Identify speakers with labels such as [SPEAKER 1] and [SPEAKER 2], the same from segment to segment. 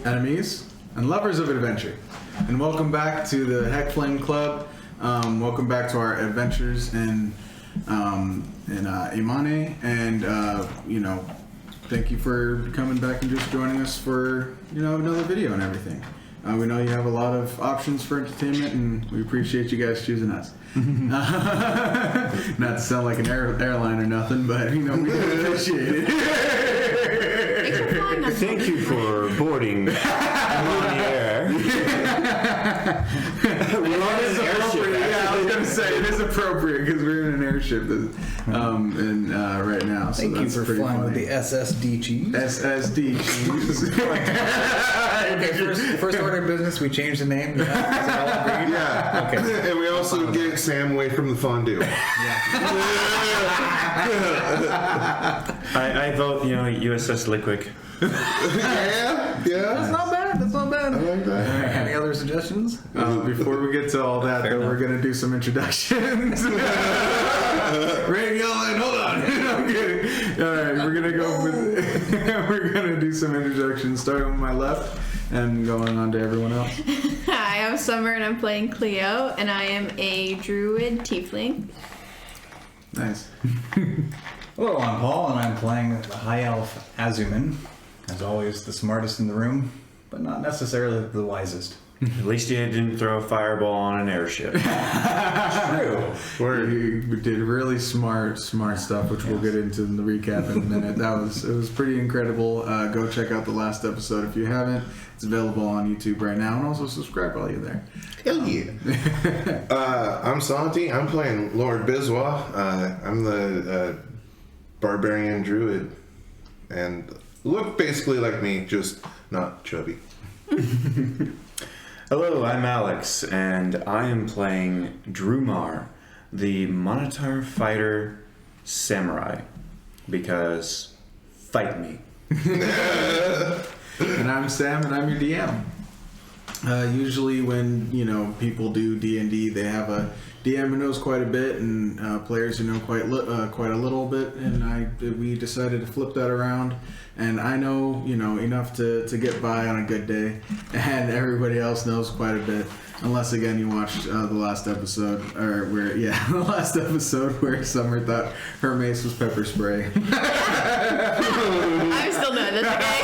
[SPEAKER 1] enemies, and lovers of adventure. And welcome back to the Heck Flame Club. Welcome back to our adventures in Emane. And, thank you for coming back and just joining us for, another video and everything. We know you have a lot of options for entertainment, and we appreciate you guys choosing us. Not to sound like an airline or nothing, but, we do appreciate it.
[SPEAKER 2] Thank you for boarding on the air.
[SPEAKER 1] We're on an airship. Yeah, I was going to say, it is appropriate because we're in an airship right now. So
[SPEAKER 3] Thank you for flying with the SSD cheese.
[SPEAKER 1] SSD cheese.
[SPEAKER 3] Okay, first order of business, we changed the name. Yeah, is it all agreed?
[SPEAKER 4] Yeah. Okay. And we also get Sam away from the fondue.
[SPEAKER 2] I vote, USS Liquick.
[SPEAKER 4] Yeah.
[SPEAKER 3] That's not bad.
[SPEAKER 4] I like that.
[SPEAKER 3] Any other suggestions?
[SPEAKER 1] Before we get to all that, though, we're going to do some introductions. Rain yelling, hold on. I'm kidding. All right, we're going to go with... we're going to do some introductions, starting with my left and going on to everyone else.
[SPEAKER 5] Hi, I'm Summer, and I'm playing Cleo, and I am a druid tiefling.
[SPEAKER 1] Nice.
[SPEAKER 3] Hello, I'm Paul, and I'm playing the High Elf Azuman. As always, the smartest in the room, but not necessarily the wisest.
[SPEAKER 2] At least you didn't throw a fireball on an airship.
[SPEAKER 3] True.
[SPEAKER 1] We did really smart stuff, which we'll get into in the recap in a minute. It was pretty incredible. Go check out the last episode if you haven't. It's available on YouTube right now, and also subscribe while you're there.
[SPEAKER 4] Hell yeah. I'm Santi. I'm playing Lord Biswa. I'm the barbarian druid, and look basically like me, just not chubby.
[SPEAKER 2] Hello, I'm Alex, and I am playing Drumar, the Monitor Fighter Samurai, because fight me.
[SPEAKER 1] And I'm Sam, and I'm your DM. Usually when, people do D&D, they have a DM who knows quite a bit and players who know quite a little bit, and we decided to flip that around. And I know, enough to get by on a good day, and everybody else knows quite a bit. Unless, again, you watched the last episode, where Summer thought her mace was pepper spray.
[SPEAKER 5] I'm still doing this, okay?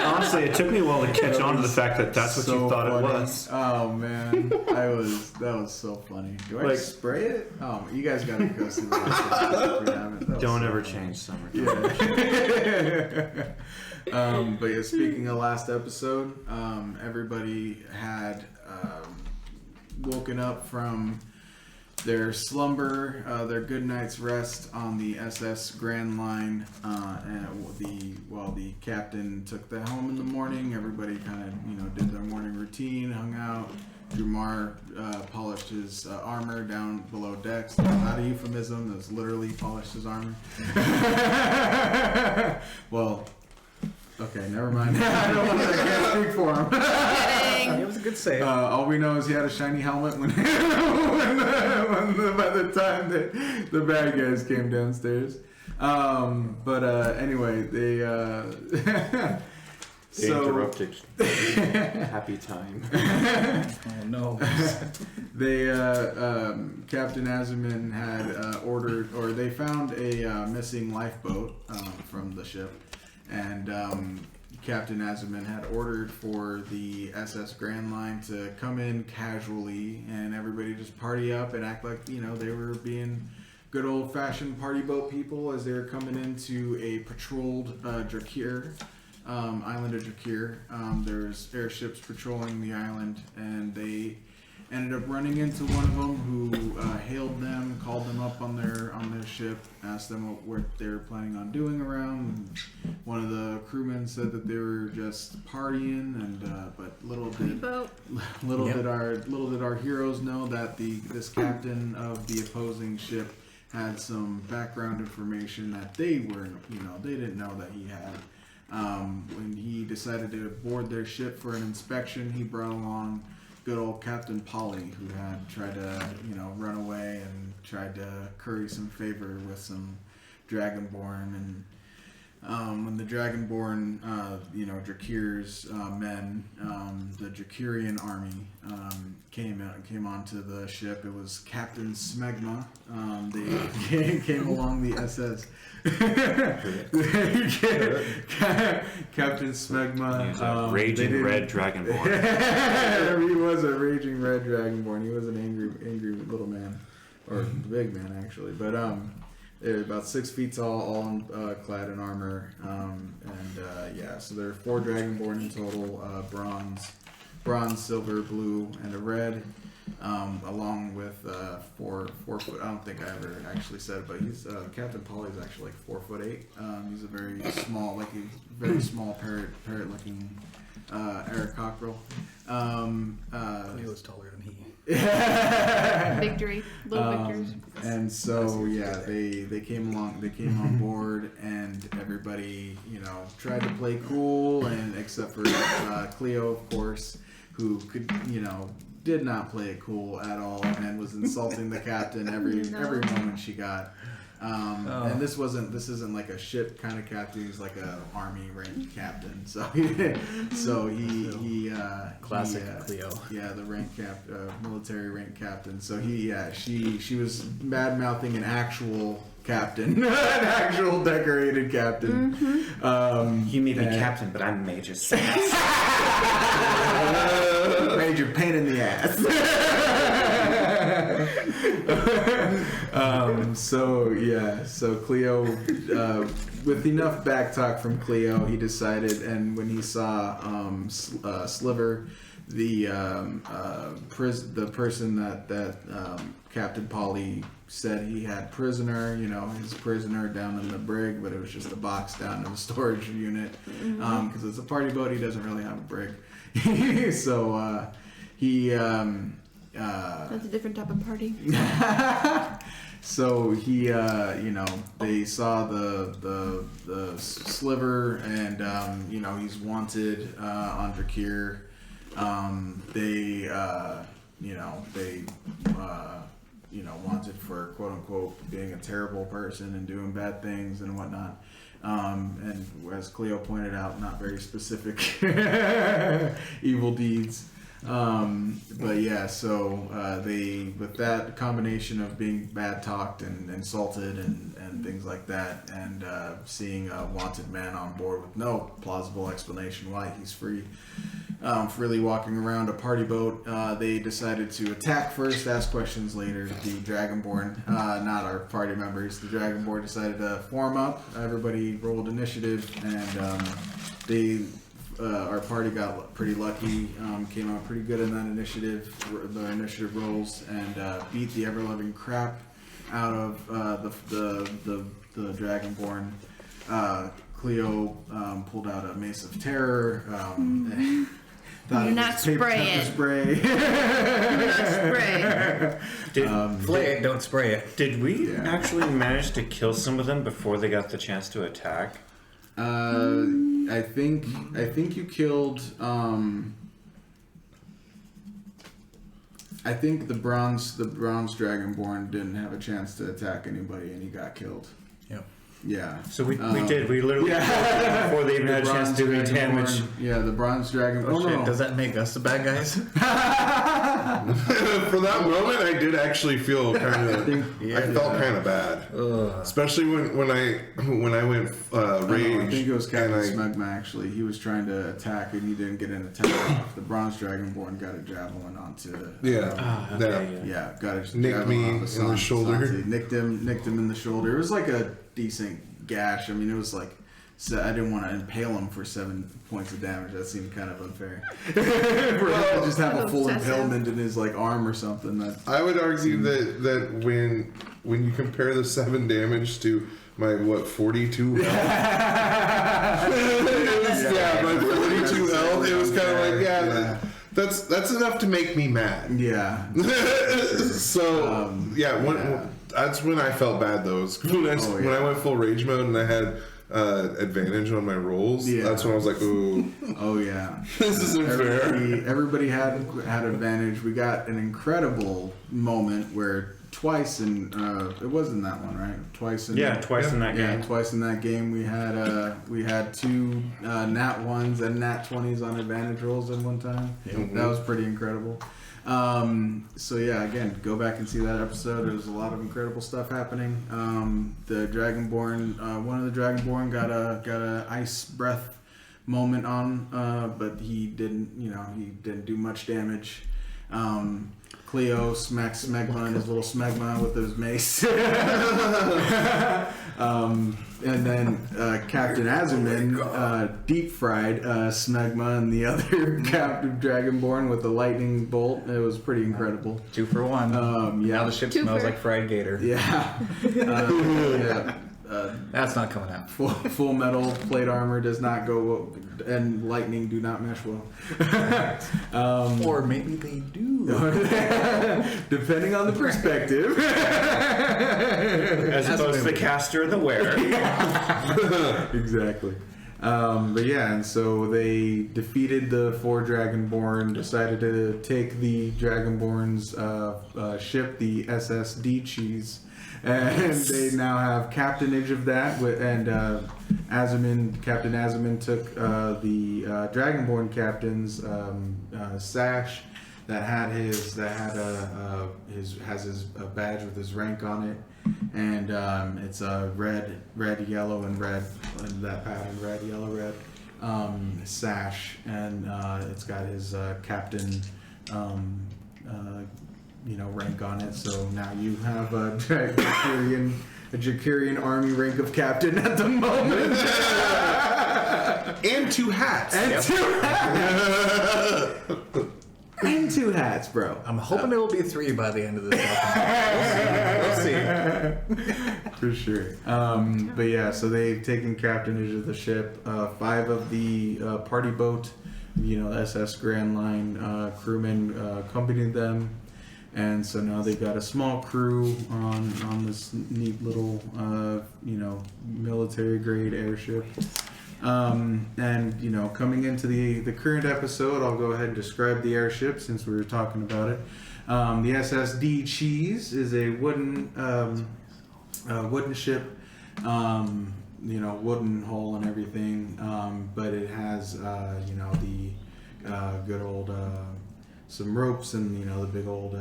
[SPEAKER 2] Honestly, it took me a while to catch on to the fact that that's what you thought
[SPEAKER 1] funny.
[SPEAKER 2] It was.
[SPEAKER 1] Oh, man. That was so funny. Do I spray it? Oh, you guys gotta go see the last episode.
[SPEAKER 2] Don't ever change, Summer.
[SPEAKER 1] Yeah. But yeah, speaking of last episode, everybody had woken up from their slumber, their good night's rest on the SS Grand Line, and while the captain took the helm in the morning, everybody kind of did their morning routine, hung out. Drumar polished his armor down below decks. That's not a euphemism. That's literally polished his armor. Well, okay, never mind. I can't speak for him.
[SPEAKER 3] It was a good save.
[SPEAKER 1] All we know is he had a shiny helmet by the time that the bad guys came downstairs. Anyway, they
[SPEAKER 2] interrupted. Happy time.
[SPEAKER 3] Oh no.
[SPEAKER 1] They Captain Azuman had ordered, or they found a missing lifeboat from the ship, and Captain Azuman had ordered for the SS Grand Line to come in casually and everybody just party up and act like they were being good old-fashioned party boat people as they were coming into a patrolled island of Drachir. There's airships patrolling the island, and they ended up running into one of them who hailed them, called them up on their ship, asked them what they were planning on doing around. One of the crewmen said that they were just partying, and but little did our heroes know that this captain of the opposing ship had some background information that they didn't know that he had. When he decided to board their ship for an inspection, he brought along good old Captain Polly, who had tried to, run away and tried to curry some favor with some Dragonborn, and when the Dragonborn, Drachir's men, the Drachirian army came onto the ship. It was Captain Smegma. They came along the SS. Captain Smegma.
[SPEAKER 2] He's a raging red dragonborn.
[SPEAKER 1] He was a raging red dragonborn. He was an angry little man, or big man actually. But they're about 6 feet tall, all clad in armor, so there are 4 dragonborn in total: bronze, silver, blue, and a red, along with 4 foot. I don't think I ever actually said it, but he's Captain Polly's actually like 4'8". He's a very small, parrot-looking Eric Cockrell.
[SPEAKER 3] He was taller than he.
[SPEAKER 5] Victory, little victories.
[SPEAKER 1] And so they came along. They came on board, and everybody tried to play cool, and except for Cleo, of course, who could did not play it cool at all, and was insulting the captain every moment she got. And this isn't like a ship kind of captain. He's like a army rank captain. So he
[SPEAKER 3] Classic Cleo.
[SPEAKER 1] Yeah, the military rank captain. So she was bad mouthing an actual captain, an actual decorated captain.
[SPEAKER 5] Mm-hmm.
[SPEAKER 2] He may be captain, but I'm Major Sass.
[SPEAKER 1] Major pain in the ass. So Cleo, with enough back talk from Cleo, he decided, and when he saw Sliver, the person that Captain Polly said he had prisoner, his prisoner down in the brig, but it was just a box down in the storage unit, because it's a party boat. He doesn't really have a brig, so he.
[SPEAKER 5] That's a different type of party.
[SPEAKER 1] So he, they saw the Sliver, and he's wanted on Drachir. Wanted for quote unquote being a terrible person and doing bad things and whatnot. And as Cleo pointed out, not very specific evil deeds. They, with that combination of being bad talked and insulted and things like that, and seeing a wanted man on board with no plausible explanation why he's freely walking around a party boat, they decided to attack first, ask questions later. The Dragonborn, not our party members, the Dragonborn decided to form up. Everybody rolled initiative, and our party got pretty lucky, came out pretty good in that initiative, the initiative rolls, and beat the ever-loving crap out of the Dragonborn. Cleo pulled out a mace of terror.
[SPEAKER 5] Do not spray it.
[SPEAKER 1] Spray.
[SPEAKER 5] Do not spray.
[SPEAKER 3] Play it, don't spray it.
[SPEAKER 2] Did we actually manage to kill some of them before they got the chance to attack?
[SPEAKER 1] I think you killed. I think the bronze Dragonborn didn't have a chance to attack anybody, and he got killed.
[SPEAKER 3] Yep.
[SPEAKER 1] Yeah.
[SPEAKER 2] So we did. We literally before they even had a chance to do any damage.
[SPEAKER 1] Yeah, the bronze dragon.
[SPEAKER 3] Oh, shit. Does that make us the bad guys?
[SPEAKER 4] For that moment, I did actually feel kind of. I felt kind of bad, especially when I went rage.
[SPEAKER 1] I think it was Captain Smegma. Actually, he was trying to attack and he didn't get an attack off. The bronze dragonborn got a javelin onto. Got a
[SPEAKER 4] nicked me in the shoulder.
[SPEAKER 1] Nicked him in the shoulder. It was like a decent gash. I mean, it was like. So I didn't want to impale him for 7 points of damage. That seemed kind of unfair. Well, just have a full impalement in his arm or something.
[SPEAKER 4] I would argue that when you compare the 7 damage to my 42 health, my 42 health, it was kind of like that's enough to make me mad.
[SPEAKER 1] Yeah.
[SPEAKER 4] So that's when I felt bad though. When I went full rage mode and I had advantage on my rolls. That's when I was like, ooh.
[SPEAKER 1] Oh yeah.
[SPEAKER 4] This isn't fair.
[SPEAKER 1] Everybody had advantage. We got an incredible moment where twice in it wasn't that one, right? Twice in
[SPEAKER 2] twice in that game.
[SPEAKER 1] Yeah, twice in that game we had two nat ones and nat 20s on advantage rolls in one time. That was pretty incredible. So yeah, again, go back and see that episode. There was a lot of incredible stuff happening. The Dragonborn, one of the Dragonborn got a ice breath moment on, but he didn't do much damage. Cleo smacked Smegma and his little Smegma with his mace. And then Captain Azumin deep fried Smegma and the other captive Dragonborn with the lightning bolt. It was pretty incredible.
[SPEAKER 3] 2 for 1. Now the ship smells like fried gator.
[SPEAKER 1] Yeah.
[SPEAKER 3] That's not coming out.
[SPEAKER 1] Full metal plate armor does not go, and lightning do not mesh well.
[SPEAKER 3] Or maybe they do.
[SPEAKER 1] Depending on the perspective.
[SPEAKER 2] As opposed to the caster and the wearer.
[SPEAKER 1] Exactly. But yeah, and so they defeated the 4 Dragonborn, decided to take the Dragonborn's ship, the SSD Cheese, and they now have captainage of that. And Captain Azumin took the Dragonborn captain's sash that has his badge with his rank on it, and it's a red, yellow, and red, and that pattern, red, yellow, red sash, and it's got his captain rank on it. So now you have a Drachirian army rank of captain at the moment.
[SPEAKER 4] And 2 hats.
[SPEAKER 1] And 2 hats, bro.
[SPEAKER 3] I'm hoping it will be 3 by the end of this episode. We'll see.
[SPEAKER 1] For sure. But yeah, so they've taken captainage of the ship. 5 of the party boat, SS Grand Line crewmen accompanied them. And so now they've got a small crew on this neat little, military grade airship. And coming into the current episode, I'll go ahead and describe the airship since we were talking about it. The SSD Cheese is a wooden ship, wooden hull and everything, but it has the good old some ropes and the big old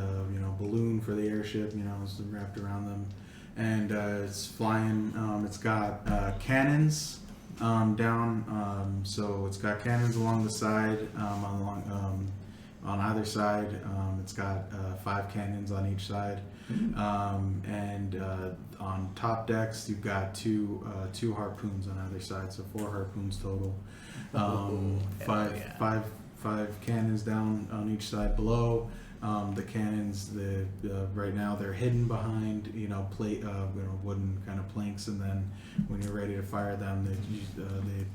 [SPEAKER 1] balloon for the airship, is wrapped around them, and it's flying. It's got cannons down, so it's got cannons along the side, on either side. It's got 5 cannons on each side, and on top decks you've got two harpoons on either side, so 4 harpoons total. Five cannons down on each side below. The cannons, right now they're hidden behind plate, wooden kind of planks, and then when you're ready to fire them,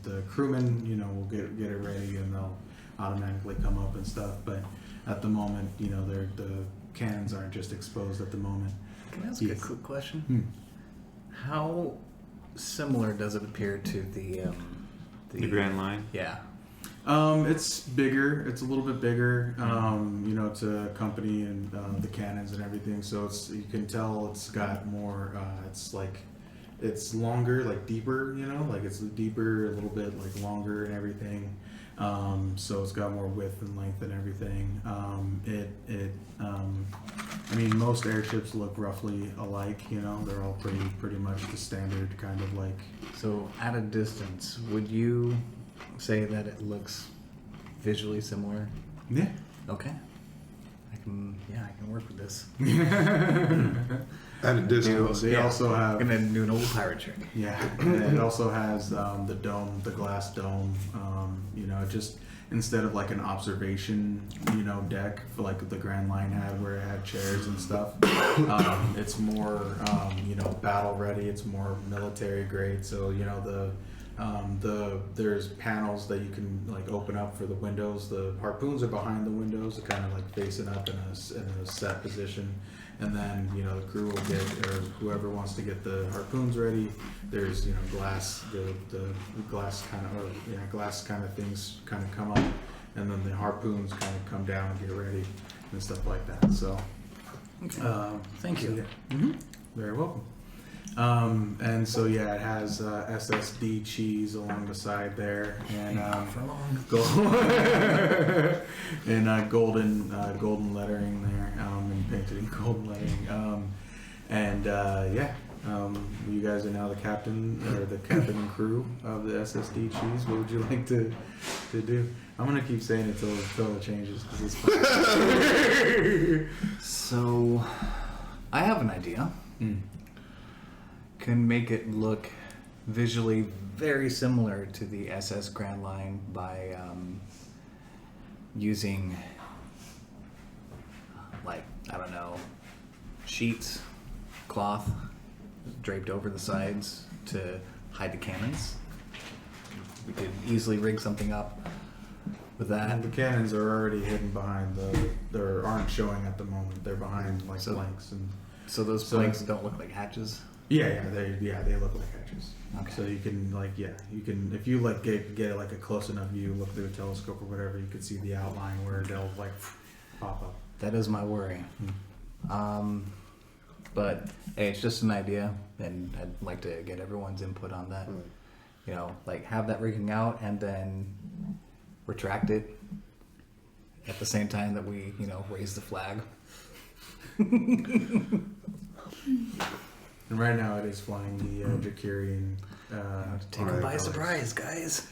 [SPEAKER 1] the crewmen will get it ready, and they'll automatically come up and stuff. But at the moment, the cannons aren't just exposed at the moment.
[SPEAKER 3] Can I ask a quick question? How similar does it appear to the
[SPEAKER 2] Grand Line?
[SPEAKER 3] Yeah.
[SPEAKER 1] It's bigger. It's a little bit bigger, to accompany and the cannons and everything. So you can tell it's got more. It's longer, like deeper. It's deeper, a little bit like longer and everything. So it's got more width and length and everything. Most airships look roughly alike. They're all pretty much the standard kind of like.
[SPEAKER 3] So at a distance, would you say that it looks visually similar?
[SPEAKER 1] Yeah.
[SPEAKER 3] Okay. I can work with this.
[SPEAKER 4] At a distance.
[SPEAKER 1] They also have.
[SPEAKER 3] I'm gonna do an old pirate trick.
[SPEAKER 1] Yeah, and it also has the dome, the glass dome. Just instead of like an observation, deck for like the Grand Line had, where it had chairs and stuff. It's more, battle ready. It's more military grade. So there's panels that you can like open up for the windows. The harpoons are behind the windows, kind of like facing up in a set position. And then the crew will get, or whoever wants to get the harpoons ready. There's glass, the glass kind of things kind of come up, and then the harpoons kind of come down and get ready and stuff like that. So
[SPEAKER 3] Okay. Thank you.
[SPEAKER 1] Very welcome. And so yeah, it has SSD cheese along the side there, and and golden lettering there, and painted in golden lettering. You guys are now the captain or the captain and crew of the SSD cheese. What would you like to do? I'm gonna keep saying it till it changes because it's fun.
[SPEAKER 3] So, I have an idea. Can make it look visually very similar to the SS Grand Line by using, sheets, cloth draped over the sides to hide the cannons. We could easily rig something up with that.
[SPEAKER 1] And the cannons are already hidden behind they aren't showing at the moment. They're behind planks and.
[SPEAKER 3] So those planks don't look like hatches?
[SPEAKER 1] They look like hatches.
[SPEAKER 3] Okay.
[SPEAKER 1] So you can if you get like a close enough view, look through a telescope or whatever, you can see the outline where they'll pop up.
[SPEAKER 3] That is my worry. But hey, it's just an idea, and I'd like to get everyone's input on that. Have that rigging out and then retract it at the same time that we, raise the flag.
[SPEAKER 1] And right now it is flying the Drachirian.
[SPEAKER 3] Take them by surprise, guys.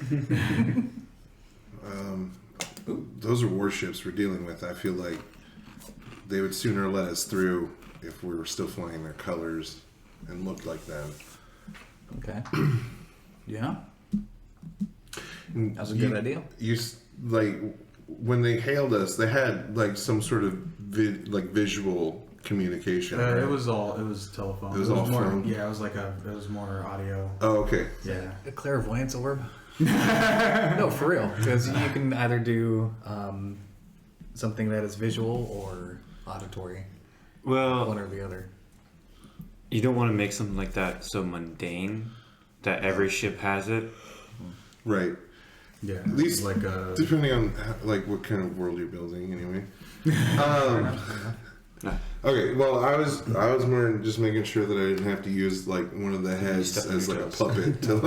[SPEAKER 4] Those are warships we're dealing with. I feel like they would sooner let us through if we were still flying their colors and looked like them.
[SPEAKER 3] Okay. Yeah. That's a good idea.
[SPEAKER 4] When they hailed us, they had some sort of visual communication. Right?
[SPEAKER 1] It was telephone.
[SPEAKER 4] It was all
[SPEAKER 1] more,
[SPEAKER 4] phone.
[SPEAKER 1] Yeah, it was more audio.
[SPEAKER 4] Oh, okay.
[SPEAKER 1] Yeah.
[SPEAKER 3] A clairvoyance orb? No, for real. Because you can either do something that is visual or auditory.
[SPEAKER 2] Well,
[SPEAKER 3] one or the other.
[SPEAKER 2] You don't want to make something like that so mundane that every ship has it.
[SPEAKER 4] Right.
[SPEAKER 1] Yeah.
[SPEAKER 4] At least depending on what kind of world you're building, anyway. Okay. Well, I was more just making sure that I didn't have to use one of the heads as a puppet to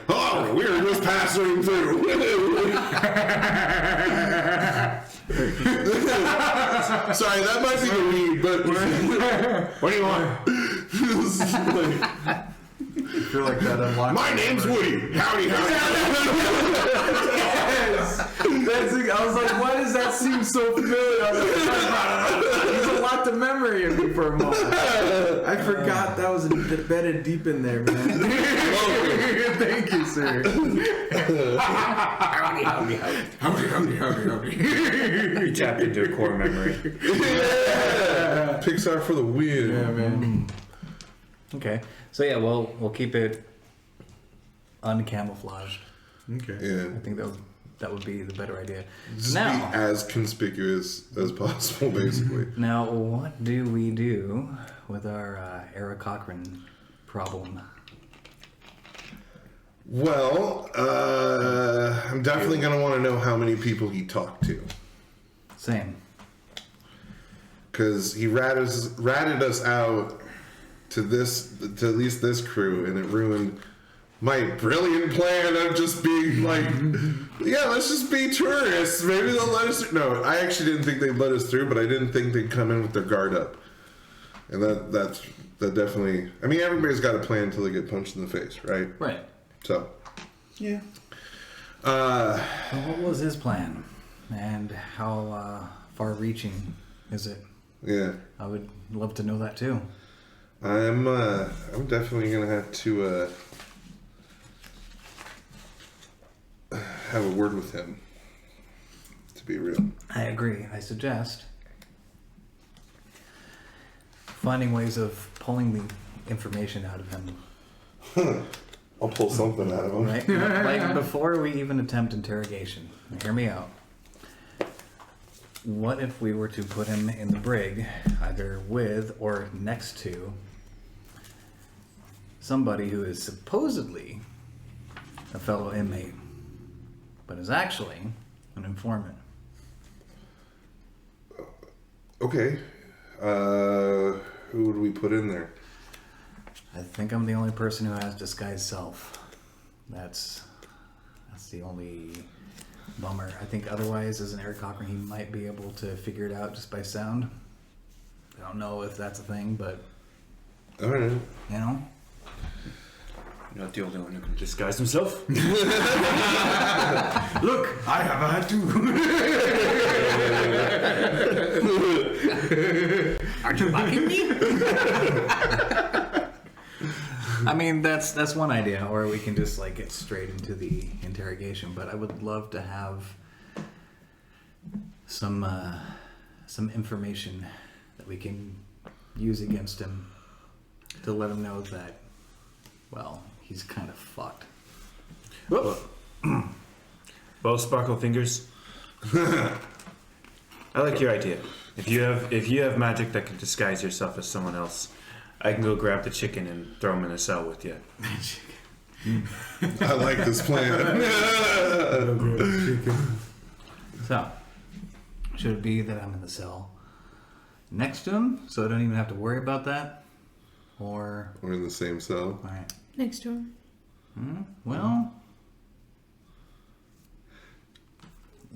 [SPEAKER 4] oh, we're just passing through. Sorry, that might be the lead, but what do you want?
[SPEAKER 1] I feel like that unlocked.
[SPEAKER 4] My name's Woody. Howdy.
[SPEAKER 1] Yes. I was like, why does that seem so familiar? I was like, there's a lot to memory in me for a moment. I forgot that was embedded deep in there, man. Thank you, sir. Howdy.
[SPEAKER 2] You tapped into a core memory.
[SPEAKER 4] Yeah. Pixar for the win.
[SPEAKER 1] Yeah, man.
[SPEAKER 3] Okay. So yeah, we'll keep it uncamouflaged.
[SPEAKER 1] Okay.
[SPEAKER 4] Yeah.
[SPEAKER 3] I think that would be the better idea.
[SPEAKER 4] Just be as conspicuous as possible, basically.
[SPEAKER 3] Now, what do we do with our Era Cochran problem?
[SPEAKER 4] Well, I'm definitely going to want to know how many people he talked to.
[SPEAKER 3] Same.
[SPEAKER 4] Because he ratted us out to at least this crew, and it ruined my brilliant plan of just being let's just be tourists. Maybe they'll let us through. No, I actually didn't think they'd let us through, but I didn't think they'd come in with their guard up. And that definitely... I mean, everybody's got a plan until they get punched in the face, right?
[SPEAKER 3] Right.
[SPEAKER 4] So...
[SPEAKER 1] Yeah.
[SPEAKER 3] So what was his plan? And how far-reaching is it?
[SPEAKER 4] Yeah.
[SPEAKER 3] I would love to know that too.
[SPEAKER 4] I'm definitely gonna have to have a word with him. To be real.
[SPEAKER 3] I agree. I suggest finding ways of pulling the information out of him.
[SPEAKER 4] I'll pull something out of him.
[SPEAKER 3] Right? Before we even attempt interrogation. Hear me out. What if we were to put him in the brig, either with or next to somebody who is supposedly a fellow inmate, but is actually an informant?
[SPEAKER 4] Okay. Who would we put in there?
[SPEAKER 3] I think I'm the only person who has disguise self. That's the only bummer. I think otherwise, as an Eric Cochran, he might be able to figure it out just by sound. I don't know if that's a thing, but
[SPEAKER 4] All right.
[SPEAKER 3] you know.
[SPEAKER 2] You're not the only one who can disguise himself.
[SPEAKER 1] Look, I have a hat too.
[SPEAKER 3] Aren't you mocking me? I mean, that's one idea, or we can just like get straight into the interrogation. But I would love to have some information that we can use against him to let him know that, well, he's kind of fucked.
[SPEAKER 2] Well, Sparkle Fingers, I like your idea. If you have magic that can disguise yourself as someone else, I can go grab the chicken and throw him in a cell with you.
[SPEAKER 4] I like this plan.
[SPEAKER 3] So, should it be that I'm in the cell next to him, so I don't even have to worry about that, or
[SPEAKER 4] We're in the same cell.
[SPEAKER 3] all right?
[SPEAKER 5] Next to him.
[SPEAKER 3] Well,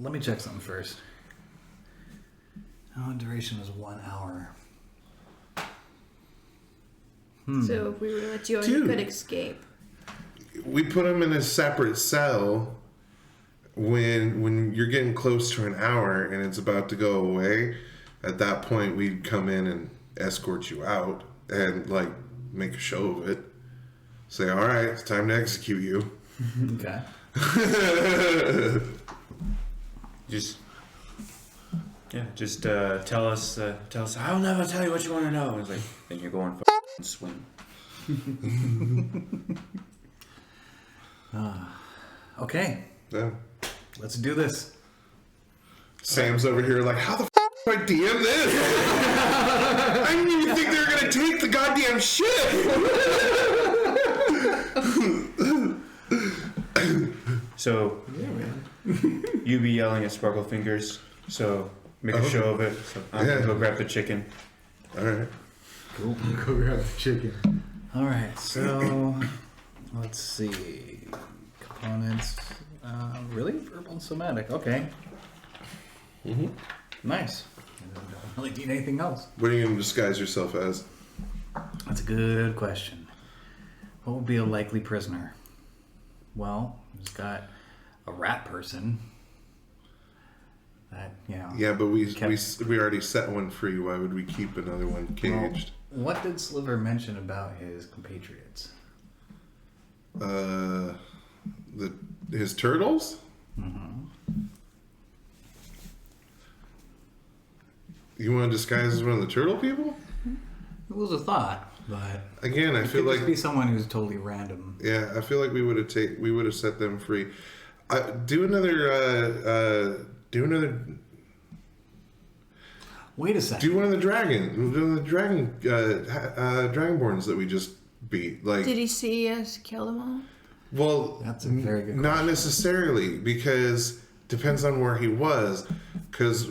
[SPEAKER 3] let me check something first. Oh, duration is 1 hour.
[SPEAKER 5] So if we were to let you in,
[SPEAKER 4] Dude.
[SPEAKER 5] you could escape.
[SPEAKER 4] We put him in a separate cell when you're getting close to an hour and it's about to go away. At that point, we'd come in and escort you out and like make a show of it. Say, all right, it's time to execute you.
[SPEAKER 3] Okay.
[SPEAKER 2] Just tell us. I'll never tell you what you want to know. It's like, then you're going for swim.
[SPEAKER 3] Okay,
[SPEAKER 4] Yeah.
[SPEAKER 3] let's do this.
[SPEAKER 4] Sam's over here like, how the do I DM this? I didn't even think they were gonna take the goddamn ship.
[SPEAKER 2] So, you be yelling at Sparkle Fingers. So make a show of it. So I'm gonna go grab the chicken.
[SPEAKER 4] All right.
[SPEAKER 3] Cool.
[SPEAKER 1] Go grab the chicken.
[SPEAKER 3] All right, so let's see. Components. Really? Verbal and somatic. Okay. Nice. I don't really need anything else.
[SPEAKER 4] What are you gonna disguise yourself as?
[SPEAKER 3] That's a good question. What would be a likely prisoner? Well, he's got a rat person. That, you know.
[SPEAKER 4] Yeah, but we
[SPEAKER 3] Kept-
[SPEAKER 4] we already set one free. Why would we keep another one caged?
[SPEAKER 3] Well, what did Sliver mention about his compatriots?
[SPEAKER 4] His turtles. You want to disguise as one of the turtle people?
[SPEAKER 3] It was a thought, but
[SPEAKER 4] Again, I
[SPEAKER 3] it
[SPEAKER 4] feel
[SPEAKER 3] could just
[SPEAKER 4] like
[SPEAKER 3] be someone who's totally random.
[SPEAKER 4] yeah, I feel like we would have set them free. Do another.
[SPEAKER 3] Wait a second.
[SPEAKER 4] Do one of the dragonborns that we just beat. Like,
[SPEAKER 5] Did he see us kill them all?
[SPEAKER 4] well,
[SPEAKER 3] That's a very good
[SPEAKER 4] not necessarily, because depends on where he was. Because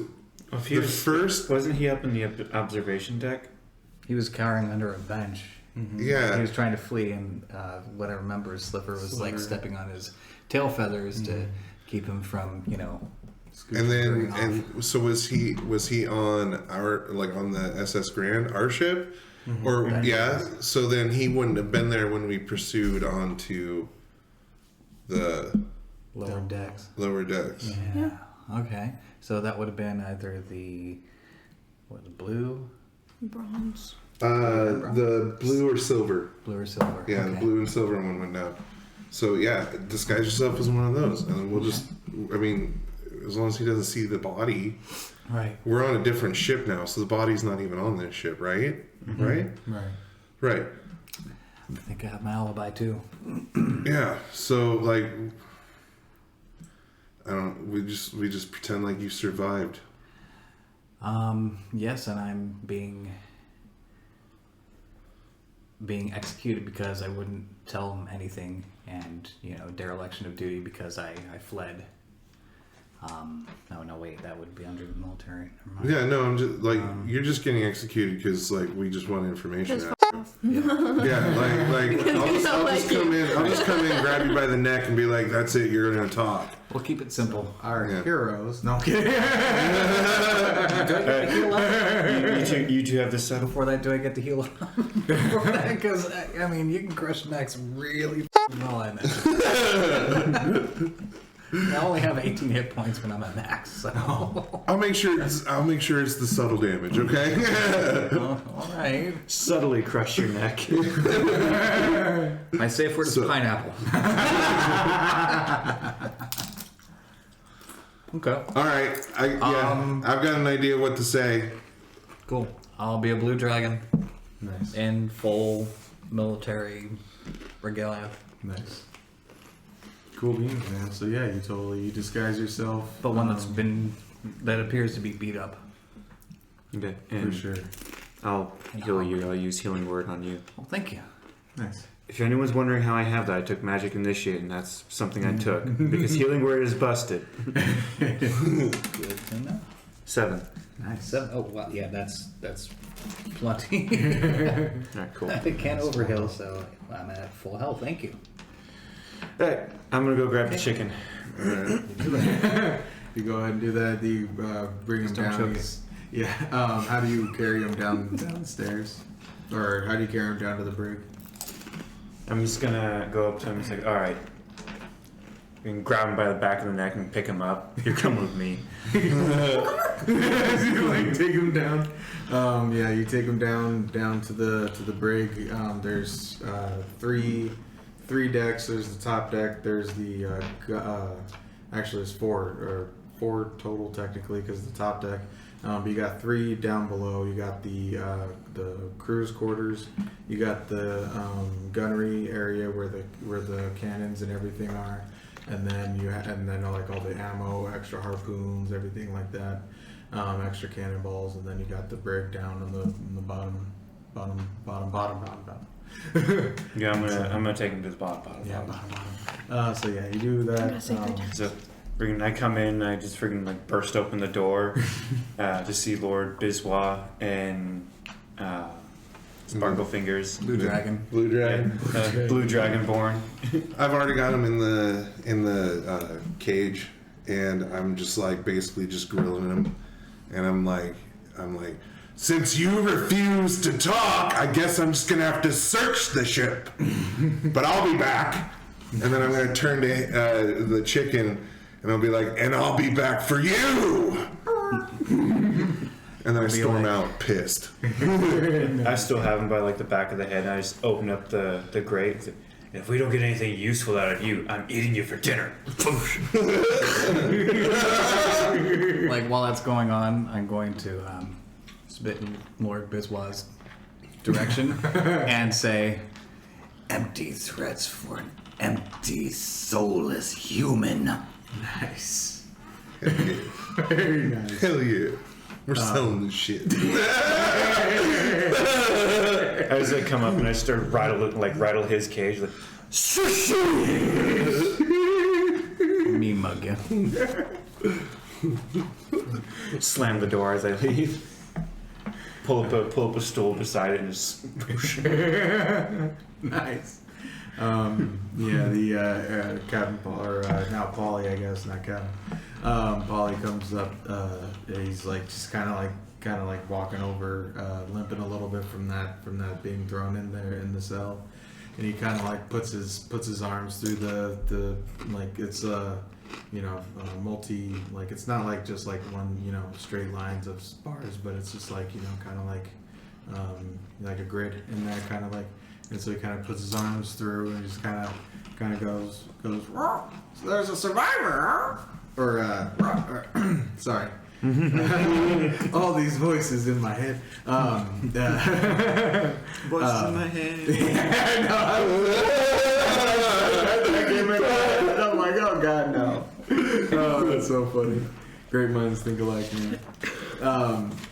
[SPEAKER 4] the first,
[SPEAKER 2] wasn't he up in the observation deck?
[SPEAKER 3] He was cowering under a bench.
[SPEAKER 4] yeah,
[SPEAKER 3] He was trying to flee, and what I remember is Sliver was like stepping on his tail feathers to keep him from, you know.
[SPEAKER 4] and then
[SPEAKER 3] off.
[SPEAKER 4] and so was he on our on the SS Grand, our ship, or yeah? So then he wouldn't have been there when we pursued onto the
[SPEAKER 3] Lower decks.
[SPEAKER 4] lower decks.
[SPEAKER 3] Yeah. Okay. So that would have been either the blue,
[SPEAKER 5] Bronze.
[SPEAKER 4] The blue or silver.
[SPEAKER 3] blue or silver.
[SPEAKER 4] Yeah, the
[SPEAKER 3] Okay.
[SPEAKER 4] blue and silver one went down. So yeah, disguise yourself as one of those, and then we'll just. I mean, as long as he doesn't see the body,
[SPEAKER 3] Right.
[SPEAKER 4] we're on a different ship now, so the body's not even on this ship, right? Right?
[SPEAKER 3] Right.
[SPEAKER 4] Right.
[SPEAKER 3] I think I have my alibi too.
[SPEAKER 4] Yeah. So like, I don't. We just pretend like you survived.
[SPEAKER 3] Yes, and I'm being executed because I wouldn't tell him anything, and dereliction of duty because I fled. No, wait, that would be under the military. Never mind.
[SPEAKER 4] Yeah, no, I'm just like you're just getting executed because like we just want information. Yeah, like I'll just come in, grab you by the neck, and be like, "That's it. You're gonna talk."
[SPEAKER 3] We'll keep it simple.
[SPEAKER 1] Our
[SPEAKER 4] Yeah.
[SPEAKER 1] heroes. No, I'm kidding.
[SPEAKER 3] Do I get to heal up?
[SPEAKER 2] You two have this settled.
[SPEAKER 3] Before that, do I get to heal up? Before that, because I mean, you can crush necks really well. I imagine. I only have 18 hit points when I'm at max, so.
[SPEAKER 4] I'll make sure it's the subtle damage. Okay.
[SPEAKER 3] Oh, all right.
[SPEAKER 2] Subtly crush your neck.
[SPEAKER 3] My safe word is pineapple. Okay.
[SPEAKER 4] All right. I've got an idea what to say.
[SPEAKER 3] Cool. I'll be a blue dragon
[SPEAKER 1] Nice.
[SPEAKER 3] in full military regalia.
[SPEAKER 1] Nice. Cool beans, man. So yeah, you disguise yourself.
[SPEAKER 3] But one that appears to be beat up.
[SPEAKER 2] Okay,
[SPEAKER 1] for
[SPEAKER 2] and
[SPEAKER 1] sure.
[SPEAKER 2] I'll heal you. I'll use healing word on you.
[SPEAKER 3] Well, thank you.
[SPEAKER 1] Nice.
[SPEAKER 2] If anyone's wondering how I have that, I took magic initiate, and that's something I took because healing word is busted.
[SPEAKER 3] Good to know.
[SPEAKER 2] 7.
[SPEAKER 1] Nice.
[SPEAKER 3] Oh wow, yeah, that's plenty.
[SPEAKER 2] All right, cool.
[SPEAKER 3] I can't overheal, so I'm at full health. Thank you.
[SPEAKER 2] All right, I'm gonna go grab the chicken.
[SPEAKER 1] You go ahead and do that. You bring him
[SPEAKER 3] Just don't
[SPEAKER 1] down.
[SPEAKER 3] choke
[SPEAKER 1] He's- Yeah. How do you carry him down the stairs, or how do you carry him down to the brig?
[SPEAKER 2] I'm just gonna go up to him and say, "All right." You can grab him by the back of the neck and pick him up. You're coming with me.
[SPEAKER 1] As you like take him down. Yeah, you take him down to the brig. There's three decks. There's the top deck. There's the actually there's four total technically because the top deck. But you got 3 down below. You got the crew's quarters. You got the gunnery area where the cannons and everything are, and then like all the ammo, extra harpoons, everything like that, extra cannonballs, and then you got the brig down on the bottom.
[SPEAKER 2] Yeah, I'm gonna take him to the bottom.
[SPEAKER 1] Yeah, bottom. So yeah, you do that.
[SPEAKER 2] So, I come in, I just freaking like burst open the door to see Lord Biswa and Sparkle Fingers,
[SPEAKER 3] Blue dragon.
[SPEAKER 4] Blue dragon.
[SPEAKER 2] Blue Dragonborn.
[SPEAKER 4] I've already got him in the cage, and I'm just like basically just grilling him, and I'm like, since you refuse to talk, I guess I'm just gonna have to search the ship, but I'll be back. And then I'm gonna turn to the chicken, and I'll be like, and I'll be back for you. And then I storm out, pissed.
[SPEAKER 2] I still have him by like the back of the head, and I just open up the grate. If we don't get anything useful out of you, I'm eating you for dinner.
[SPEAKER 3] Like while that's going on, I'm going to spit in Lord Biswa's direction and say, "Empty threats for an empty, soulless human."
[SPEAKER 1] Nice. Very nice.
[SPEAKER 4] Hell yeah. We're selling this shit.
[SPEAKER 2] As I come up and I start rattle his cage, like
[SPEAKER 3] Me mug you.
[SPEAKER 2] slam the door as I leave. Pull up a stool beside it and just.
[SPEAKER 1] Nice. Yeah, the Captain Paul, or now Paulie, I guess, not Captain. Paulie comes up. He's like just kind of like walking over, limping a little bit from that being thrown in there in the cell, and he kind of like puts his arms through the like it's multi, like it's not like just like one straight lines of bars, but it's just like kind of like a grid in there, kind of like. And so he kind of puts his arms through and just kind of goes, "Roar. So there's a survivor, or sorry." All these voices in my head.
[SPEAKER 2] Voices in my head.
[SPEAKER 1] Oh my God, no. Oh, that's so funny. Great minds think alike, man.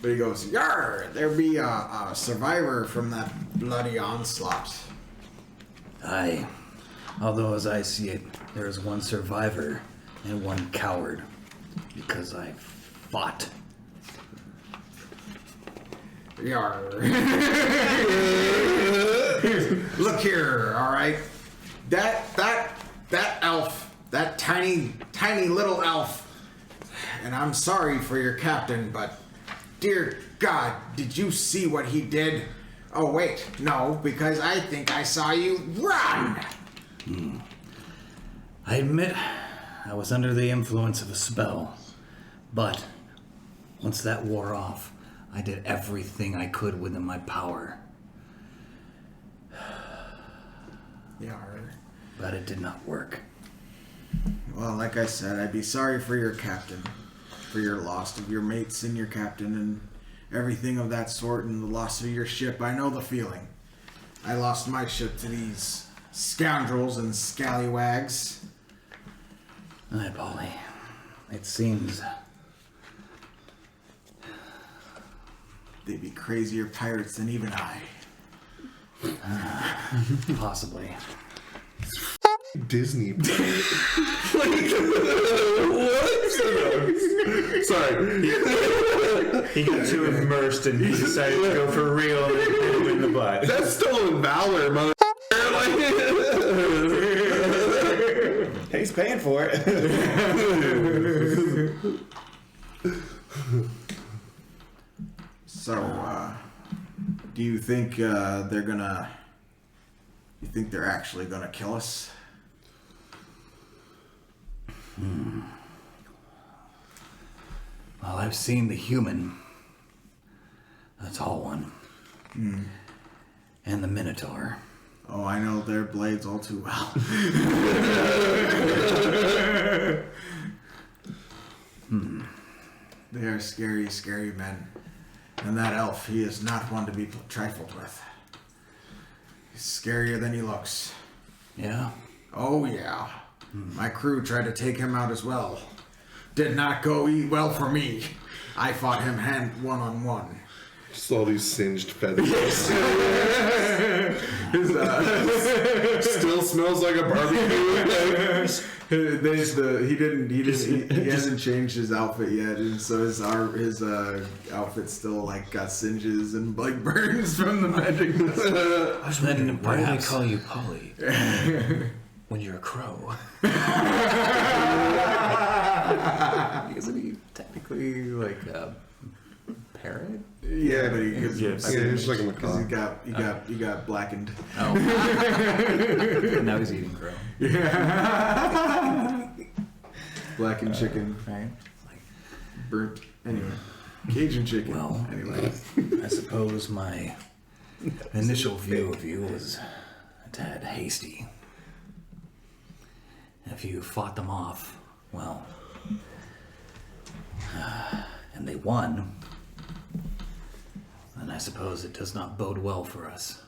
[SPEAKER 1] But he goes, "Yar, there be a survivor from that bloody onslaught."
[SPEAKER 3] Aye. Although as I see it, there is one survivor and one coward. Because I fought.
[SPEAKER 1] Yar. Look here, all right. That elf, that tiny little elf. And I'm sorry for your captain, but dear God, did you see what he did? Oh wait, no, because I think I saw you run.
[SPEAKER 3] I admit I was under the influence of a spell, but once that wore off, I did everything I could within my power.
[SPEAKER 1] Yar.
[SPEAKER 3] But it did not work.
[SPEAKER 1] Well, like I said, I'd be sorry for your captain, for your loss of your mates and your captain and everything of that sort, and the loss of your ship. I know the feeling. I lost my ship to these scoundrels and scallywags.
[SPEAKER 3] Aye, Polly. It seems
[SPEAKER 1] They'd be crazier pirates than even I.
[SPEAKER 3] possibly.
[SPEAKER 4] Disney. What? Sorry.
[SPEAKER 2] He got too immersed and he decided to go for real and hit him in the butt.
[SPEAKER 4] That's stolen valor, mother.
[SPEAKER 2] He's paying for it.
[SPEAKER 1] So, do you think they're gonna... You think they're actually gonna kill us?
[SPEAKER 3] Well, I've seen the human. The tall one. And the Minotaur.
[SPEAKER 1] Oh, I know their blades all too well. They are scary, scary men. And that elf, he is not one to be trifled with. He's scarier than he looks.
[SPEAKER 3] Yeah?
[SPEAKER 1] Oh, yeah. My crew tried to take him out as well. Did not go well for me. I fought him one-on-one.
[SPEAKER 4] Just all these singed feathers. Still smells like a barbecue.
[SPEAKER 1] He hasn't changed his outfit yet, and so his outfit still like got singes and like burns from the magic.
[SPEAKER 6] I was wondering, why do they
[SPEAKER 3] perhaps-
[SPEAKER 6] call you Polly when you're a crow?
[SPEAKER 3] Isn't he technically like a parrot?
[SPEAKER 1] Yeah, but
[SPEAKER 2] Yes.
[SPEAKER 4] It's like a
[SPEAKER 1] because
[SPEAKER 4] macaw.
[SPEAKER 1] he got blackened.
[SPEAKER 3] Oh. And now he's eating crow.
[SPEAKER 1] Blackened chicken,
[SPEAKER 3] Right?
[SPEAKER 1] burnt. Anyway, Cajun chicken.
[SPEAKER 3] Well,
[SPEAKER 1] Anyway,
[SPEAKER 3] I suppose my initial view of you was a tad hasty. If you fought them off, well, and they won, then I suppose it does not bode well for us.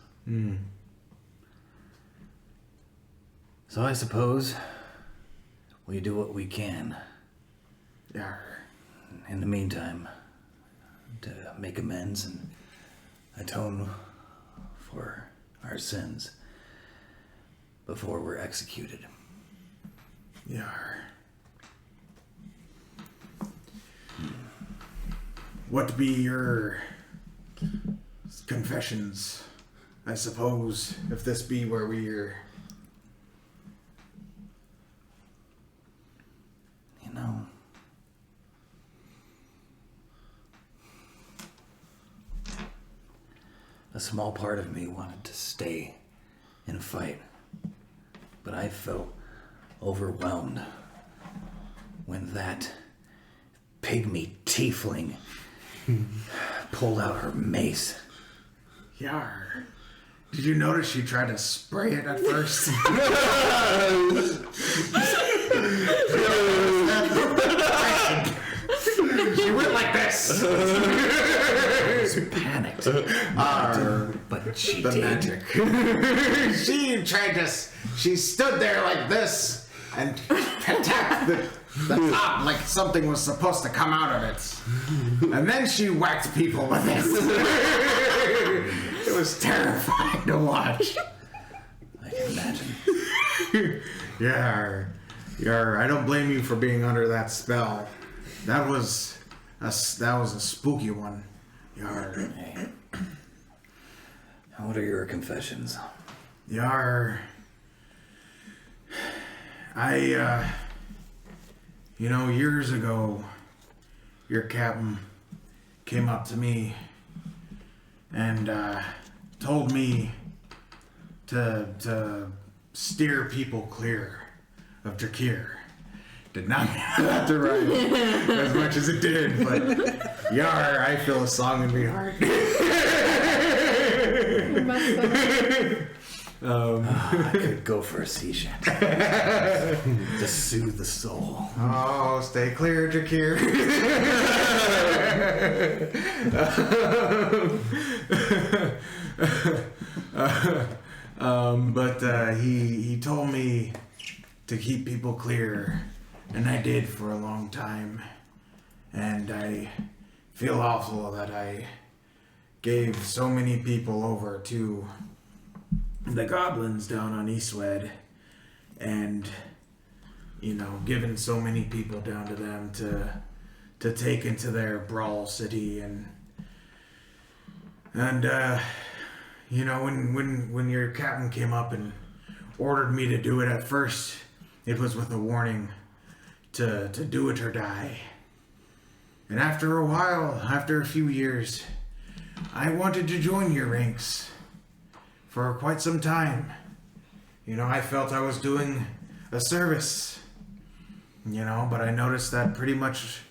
[SPEAKER 3] So I suppose we do what we can
[SPEAKER 1] yeah.
[SPEAKER 3] in the meantime to make amends and atone for our sins before we're executed.
[SPEAKER 1] Yeah. What be your confessions? I suppose if this be where we're...
[SPEAKER 3] You know, a small part of me wanted to stay and fight, but I felt overwhelmed when that pygmy tiefling pulled out her mace.
[SPEAKER 1] Yar. Did you notice she tried to spray it at first? She went like this.
[SPEAKER 3] Panicked, but she
[SPEAKER 1] The
[SPEAKER 3] did.
[SPEAKER 1] magic. She tried to... She stood there like this and tapped the top like something was supposed to come out of it. And then she whacked people with it. It was terrifying to watch.
[SPEAKER 3] I can imagine.
[SPEAKER 1] Yar. I don't blame you for being under that spell. That was a spooky one. Yar.
[SPEAKER 3] Hey. What are your confessions?
[SPEAKER 1] Yar. Years ago, your captain came up to me and told me to steer people clear of Drachir. Did not mean that to write as much as it did, but yar, I feel a song in my heart.
[SPEAKER 3] I could go for a sea shanty. To soothe the soul.
[SPEAKER 1] Oh, stay clear, Drachir. But he told me to keep people clear, and I did for a long time. And I feel awful that I gave so many people over to the goblins down on Eastwed, and given so many people down to them to take into their brawl city, and when your captain came up and ordered me to do it, at first it was with a warning to do it or die. And after a while, after a few years, I wanted to join your ranks for quite some time. I felt I was doing a service, but I noticed that pretty much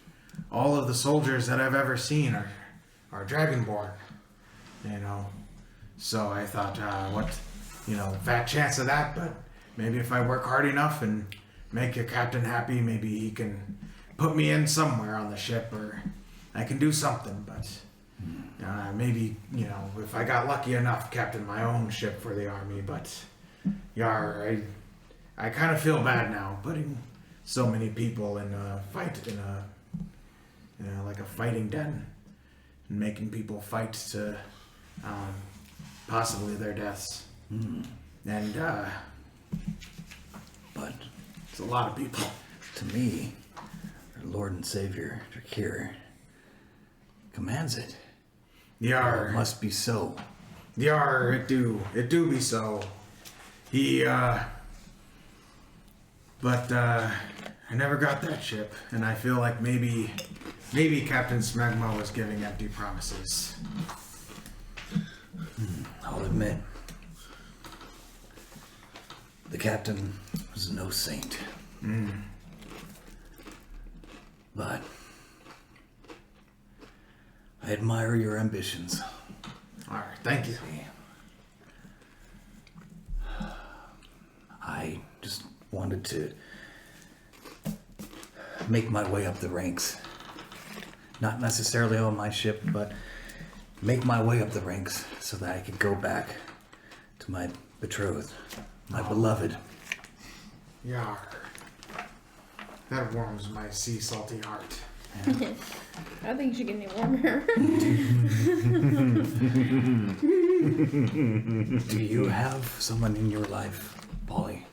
[SPEAKER 1] all of the soldiers that I've ever seen are Dragonborn, So I thought, fat chance of that, but maybe if I work hard enough and make your captain happy, maybe he can put me in somewhere on the ship, or I can do something, but maybe, if I got lucky enough, captain my own ship for the army, but I kind of feel bad now putting so many people in a fight like a fighting den, and making people fight to possibly their deaths. And
[SPEAKER 3] But
[SPEAKER 1] it's a lot of people.
[SPEAKER 3] to me, our Lord and Savior, Drachir, commands it.
[SPEAKER 1] Yar.
[SPEAKER 3] It must be so.
[SPEAKER 1] Yar, it do be so. He, but I never got that ship, and I feel like maybe Captain Smegma was giving empty promises.
[SPEAKER 3] I'll admit, the captain was no saint. But I admire your ambitions.
[SPEAKER 1] Alright, thank you.
[SPEAKER 3] I just wanted to make my way up the ranks. Not necessarily on my ship, but make my way up the ranks so that I could go back to my betrothed, my beloved.
[SPEAKER 1] Yar. That warms my sea salty heart.
[SPEAKER 5] I think she can get warmer.
[SPEAKER 3] Do you have someone in your life, Polly?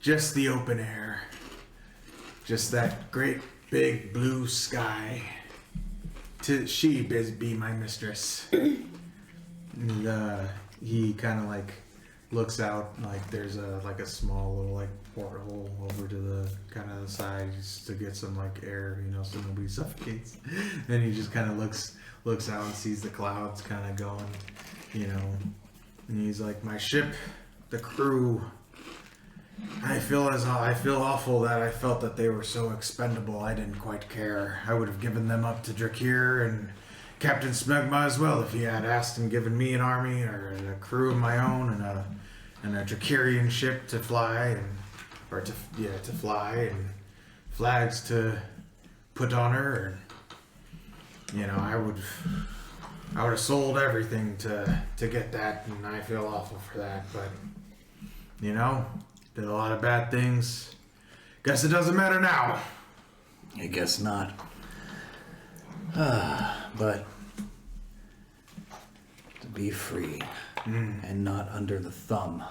[SPEAKER 1] Just the open air. Just that great big blue sky. She be my mistress. And he kind of like looks out, like there's a small little like porthole over to the kind of the side just to get some like air, so nobody suffocates. Then he just kind of looks out and sees the clouds kind of going, and he's like, my ship, the crew. I feel awful that I felt that they were so expendable. I didn't quite care. I would have given them up to Drachir and Captain Smegma as well if he had asked and given me an army or a crew of my own and a Drachirian ship to fly to fly and flags to put on her. And I would have sold everything to get that, and I feel awful for that. But did a lot of bad things. Guess it doesn't matter now.
[SPEAKER 3] I guess not. But to be free and not under the thumb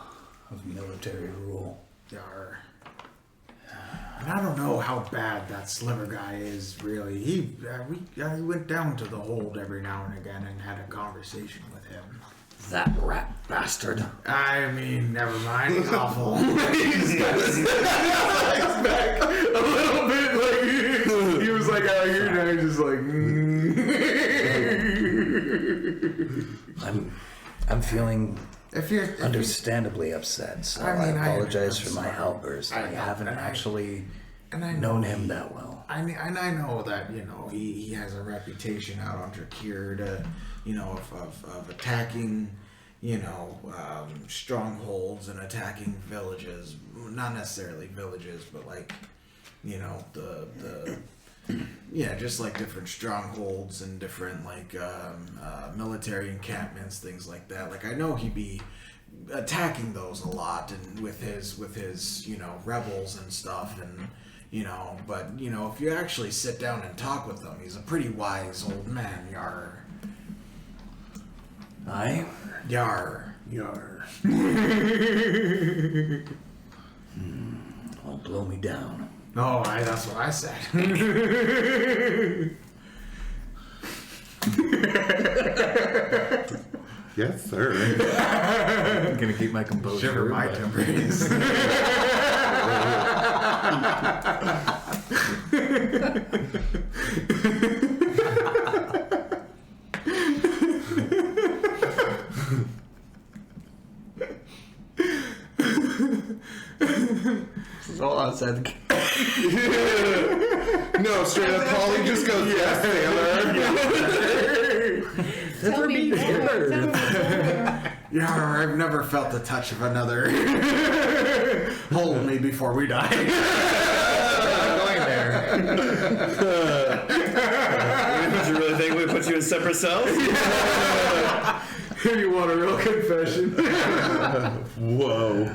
[SPEAKER 3] of military rule.
[SPEAKER 1] Yar. I don't know how bad that Sliver guy is, really. He went down to the hold every now and again and had a conversation with him.
[SPEAKER 6] That rat bastard.
[SPEAKER 1] I mean, never mind. He's awful. He's got his legs back a little bit. Like he was like out here, now he's just like.
[SPEAKER 6] I'm feeling
[SPEAKER 1] If you're
[SPEAKER 6] understandably upset, so
[SPEAKER 1] I mean,
[SPEAKER 6] I apologize
[SPEAKER 1] I'm
[SPEAKER 6] for my
[SPEAKER 1] sorry.
[SPEAKER 6] outburst. I haven't actually
[SPEAKER 1] and I
[SPEAKER 6] known him that well.
[SPEAKER 1] I know that he has a reputation out on Drachir to of attacking strongholds and attacking villages, not necessarily villages, but like just like different strongholds and different like military encampments, things like that. Like I know he'd be attacking those a lot and with his rebels and stuff, and but if you actually sit down and talk with him, he's a pretty wise old man. Yar.
[SPEAKER 6] Aye?
[SPEAKER 1] Yar.
[SPEAKER 6] Well, blow me down.
[SPEAKER 1] Oh, that's what I said.
[SPEAKER 4] Yes, sir.
[SPEAKER 3] I'm gonna keep my composure.
[SPEAKER 1] Shiver my
[SPEAKER 3] but-
[SPEAKER 1] timbers.
[SPEAKER 3] Hold on a second.
[SPEAKER 4] No, straight up, Polly just goes, yes, Taylor.
[SPEAKER 5] Tell me more. Tell me more.
[SPEAKER 1] Yar, I've never felt the touch of another. Hold me before we die.
[SPEAKER 3] I'm going there.
[SPEAKER 2] Did you really think we put you in separate cells?
[SPEAKER 1] You want a real confession?
[SPEAKER 4] Whoa.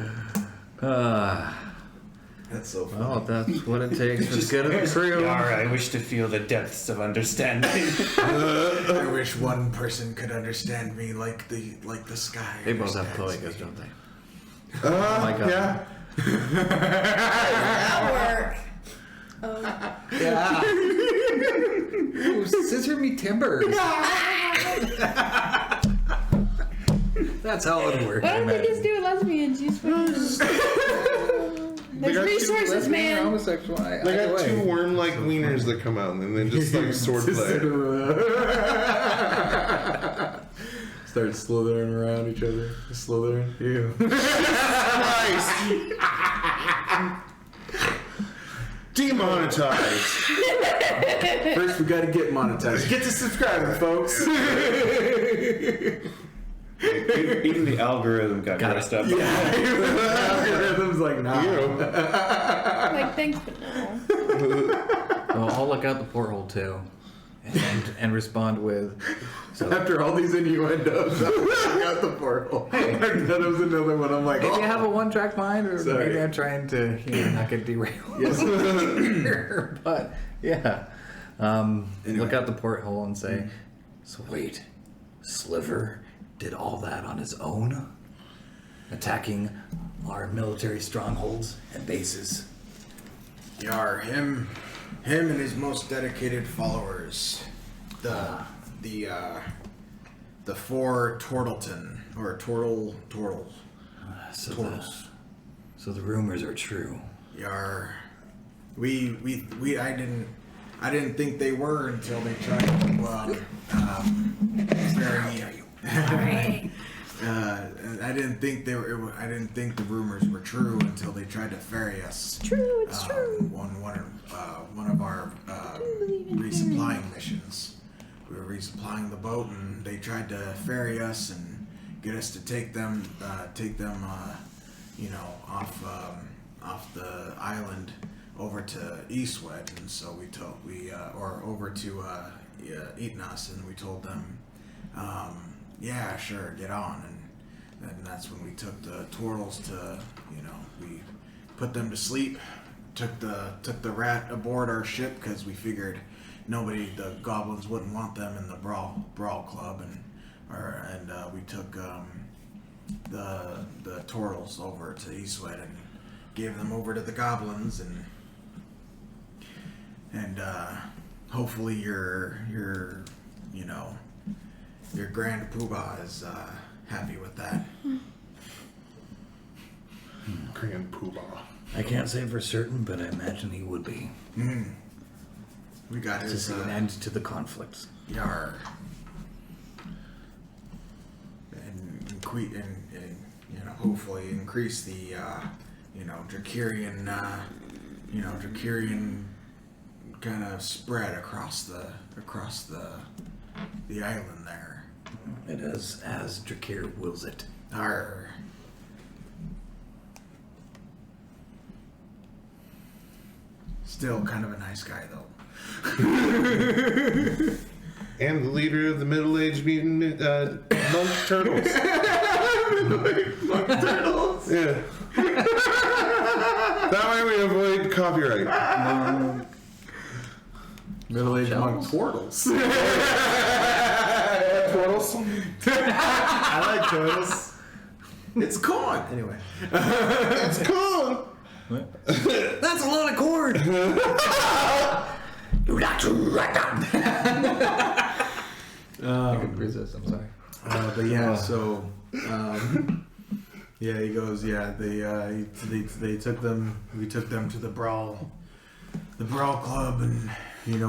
[SPEAKER 1] That's so funny.
[SPEAKER 3] Well, that's what it takes for the good of the crew.
[SPEAKER 2] Yar, I wish to feel the depths of understanding.
[SPEAKER 1] I wish one person could understand me like the sky.
[SPEAKER 3] They both have
[SPEAKER 1] understands
[SPEAKER 3] cloacas,
[SPEAKER 1] me.
[SPEAKER 3] don't they?
[SPEAKER 4] My
[SPEAKER 3] God.
[SPEAKER 4] yeah.
[SPEAKER 5] That work.
[SPEAKER 3] Yeah. Ooh, scissor me timbers. That's how it would work.
[SPEAKER 5] Why don't they just do lesbians? There's resources, man.
[SPEAKER 3] Homosexual.
[SPEAKER 4] They got two worm-like wieners that come out and then just like sword play.
[SPEAKER 1] Start slithering around each other. Slithering. Ew.
[SPEAKER 4] Demonetized.
[SPEAKER 1] First, we gotta get monetized. Get to subscribing, folks.
[SPEAKER 2] Even the algorithm got messed up.
[SPEAKER 1] Yeah. Algorithm's like, nah.
[SPEAKER 5] Like, thanks, but no.
[SPEAKER 3] Well, I'll look out the porthole too, and respond with. So
[SPEAKER 1] After all these innuendos, I got the portal. That was another one. I'm like,
[SPEAKER 3] maybe
[SPEAKER 1] oh.
[SPEAKER 3] I have a one-track mind, or
[SPEAKER 1] Sorry.
[SPEAKER 3] maybe I'm trying to not get derailed.
[SPEAKER 1] Yes.
[SPEAKER 3] But yeah, look out the porthole and say,
[SPEAKER 6] So wait, Sliver did all that on his own? Attacking our military strongholds and bases?
[SPEAKER 1] Yar, him and his most dedicated followers. The four Tortleton or Tortle.
[SPEAKER 6] So
[SPEAKER 1] Tortles.
[SPEAKER 6] the rumors are true.
[SPEAKER 1] Yar, I didn't think they were until they tried to I didn't think they were. I didn't think the rumors were true until they tried to ferry us.
[SPEAKER 5] True, it's true.
[SPEAKER 1] One of our resupplying missions. We were resupplying the boat, and they tried to ferry us and get us to take them off the island over to Eastwood, and so over to Eatnas, and we told them, yeah, sure, get on, and that's when we took the Twirls to, we put them to sleep, took the rat aboard our ship because we figured the goblins wouldn't want them in the brawl club, and we took the Twirls over to Eastwood and gave them over to the goblins, and and hopefully your grand poobah is happy with that.
[SPEAKER 4] Grand poobah.
[SPEAKER 6] I can't say for certain, but I imagine he would be.
[SPEAKER 1] We got
[SPEAKER 6] To
[SPEAKER 1] his
[SPEAKER 6] see an end to the conflicts.
[SPEAKER 1] yar. And hopefully increase the Drachirian Drachirian kind of spread across the island there.
[SPEAKER 6] It is as Drakir wills it.
[SPEAKER 1] Arr. Still kind of a nice guy though.
[SPEAKER 4] And the leader of the middle-aged mutant monk turtles.
[SPEAKER 1] Monk turtles.
[SPEAKER 4] Yeah. That way we avoid copyright.
[SPEAKER 1] Middle-aged monk turtles.
[SPEAKER 4] Turtles?
[SPEAKER 1] I like turtles. It's corn. Anyway.
[SPEAKER 4] It's cool.
[SPEAKER 6] That's a lot of cord! You not to write down!
[SPEAKER 3] I couldn't resist. I'm sorry.
[SPEAKER 1] But yeah, so yeah, he goes. Yeah, they took them. We took them to the brawl club, and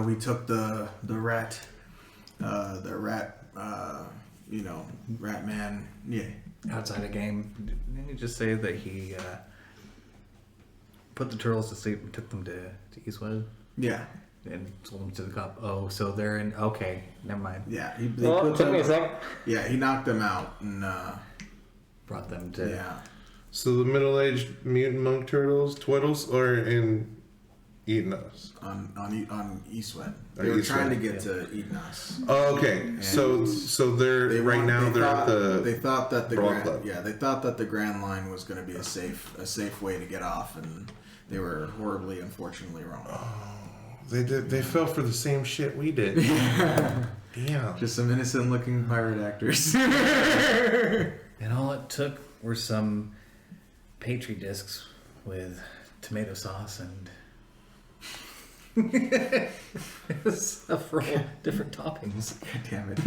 [SPEAKER 1] we took the rat rat man. Yeah,
[SPEAKER 3] Outside of game, didn't you just say that he put the turtles to sleep and took them to Eastwood
[SPEAKER 1] yeah,
[SPEAKER 3] and told them to the cop? Oh, so they're in. Okay, never mind.
[SPEAKER 1] yeah. He knocked them out and
[SPEAKER 3] Brought them to.
[SPEAKER 1] yeah.
[SPEAKER 4] So the middle-aged mutant monk turtles, twiddles, are in eating us.
[SPEAKER 1] On Eastwood. They
[SPEAKER 4] Or
[SPEAKER 1] were
[SPEAKER 4] Eastwood,
[SPEAKER 1] trying to get to Edenos.
[SPEAKER 4] Oh, okay. So they're
[SPEAKER 1] They
[SPEAKER 4] right now they're at
[SPEAKER 1] They
[SPEAKER 4] the
[SPEAKER 1] thought that the
[SPEAKER 4] Brawl
[SPEAKER 1] grand,
[SPEAKER 4] Club.
[SPEAKER 1] yeah, they thought that the Grand Line was going to be a safe way to get off, and they were horribly, unfortunately wrong.
[SPEAKER 4] they fell for the same shit we did. Damn.
[SPEAKER 1] Just some innocent-looking pirate actors.
[SPEAKER 3] And all it took were some Petri discs with tomato sauce and several different toppings.
[SPEAKER 1] God damn it!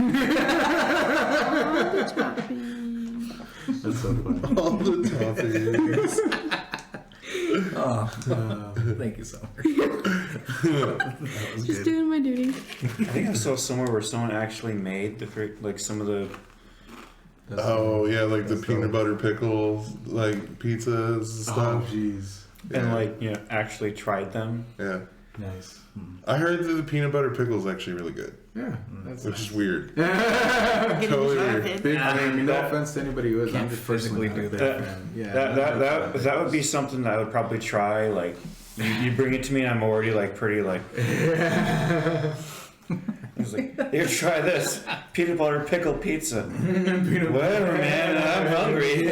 [SPEAKER 3] That's so funny.
[SPEAKER 4] All the toppings.
[SPEAKER 3] Oh, thank you so much. That was
[SPEAKER 5] Just
[SPEAKER 3] good.
[SPEAKER 5] doing my duty.
[SPEAKER 2] I think I saw somewhere where someone actually made some of the.
[SPEAKER 4] Oh yeah, like the
[SPEAKER 1] That's
[SPEAKER 4] peanut
[SPEAKER 1] dope.
[SPEAKER 4] butter pickles, like pizzas and
[SPEAKER 1] Oh
[SPEAKER 4] stuff.
[SPEAKER 1] jeez,
[SPEAKER 2] And actually tried them.
[SPEAKER 4] Yeah.
[SPEAKER 1] nice.
[SPEAKER 4] I heard that the peanut butter pickle is actually really good,
[SPEAKER 1] Yeah, that's
[SPEAKER 4] which is weird.
[SPEAKER 5] Getting
[SPEAKER 4] Totally
[SPEAKER 5] distracted.
[SPEAKER 1] big. I mean, no
[SPEAKER 2] That-
[SPEAKER 1] offense to anybody who is.
[SPEAKER 3] Can't
[SPEAKER 1] I'm just
[SPEAKER 3] physically
[SPEAKER 1] personally
[SPEAKER 3] do
[SPEAKER 1] not a
[SPEAKER 3] that.
[SPEAKER 1] big fan. Yeah,
[SPEAKER 2] That would be something that I would probably try. Like you bring it to me, and I'm already pretty I was like, here, try this peanut butter pickle pizza. Whatever, man. I'm hungry.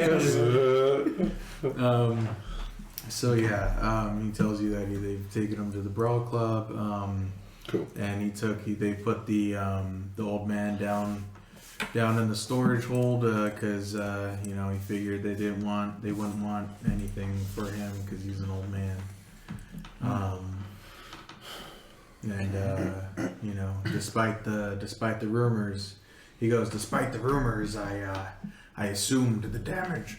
[SPEAKER 1] So yeah, he tells you that they've taken him to the Brawl Club,
[SPEAKER 4] Cool.
[SPEAKER 1] and they put the old man down in the storage hold because he figured they wouldn't want anything for him because he's an old man. Despite the rumors, he goes. Despite the rumors, I assumed the damage.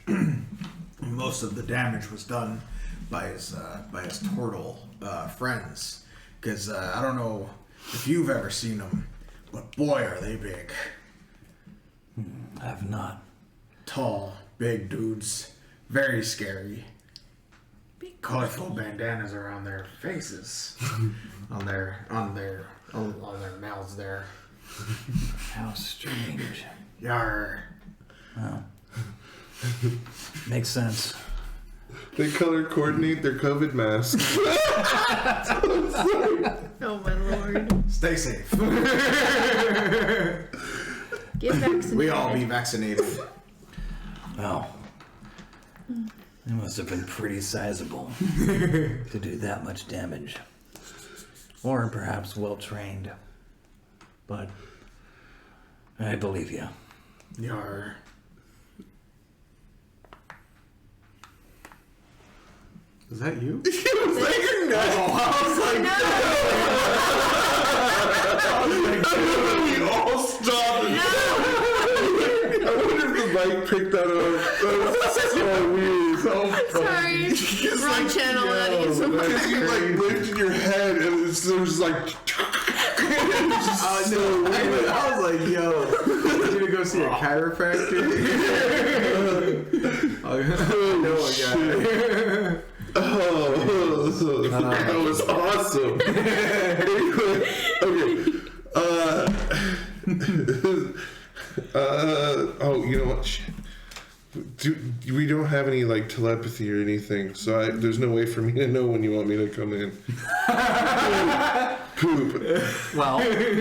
[SPEAKER 1] Most of the damage was done by his turtle friends, because I don't know if you've ever seen them, but boy are they big.
[SPEAKER 6] I have not.
[SPEAKER 1] Tall, big dudes, very scary. Big colorful bandanas around their faces, on their mouths there.
[SPEAKER 6] How strange.
[SPEAKER 1] Yar.
[SPEAKER 6] Well, makes sense.
[SPEAKER 4] They color coordinate their COVID masks.
[SPEAKER 5] Oh my lord.
[SPEAKER 1] Stay safe.
[SPEAKER 5] Get vaccinated.
[SPEAKER 1] We all be vaccinated.
[SPEAKER 6] Well, they must have been pretty sizable to do that much damage. Or perhaps well trained. But I believe you.
[SPEAKER 1] Yar. Is that you?
[SPEAKER 5] No.
[SPEAKER 4] like picked that up. That's so weird. So
[SPEAKER 5] Sorry.
[SPEAKER 4] It's
[SPEAKER 5] Wrong channel, Maddie.
[SPEAKER 4] like, you like lifted your head and it's just like.
[SPEAKER 1] I know. I was like, yo, you gonna go see a chiropractor?
[SPEAKER 4] That was awesome. Anyway, okay. Oh, you know what? Shit. We don't have any like telepathy or anything, so there's no way for me to know when you want me to come in. Poop.
[SPEAKER 3] Well,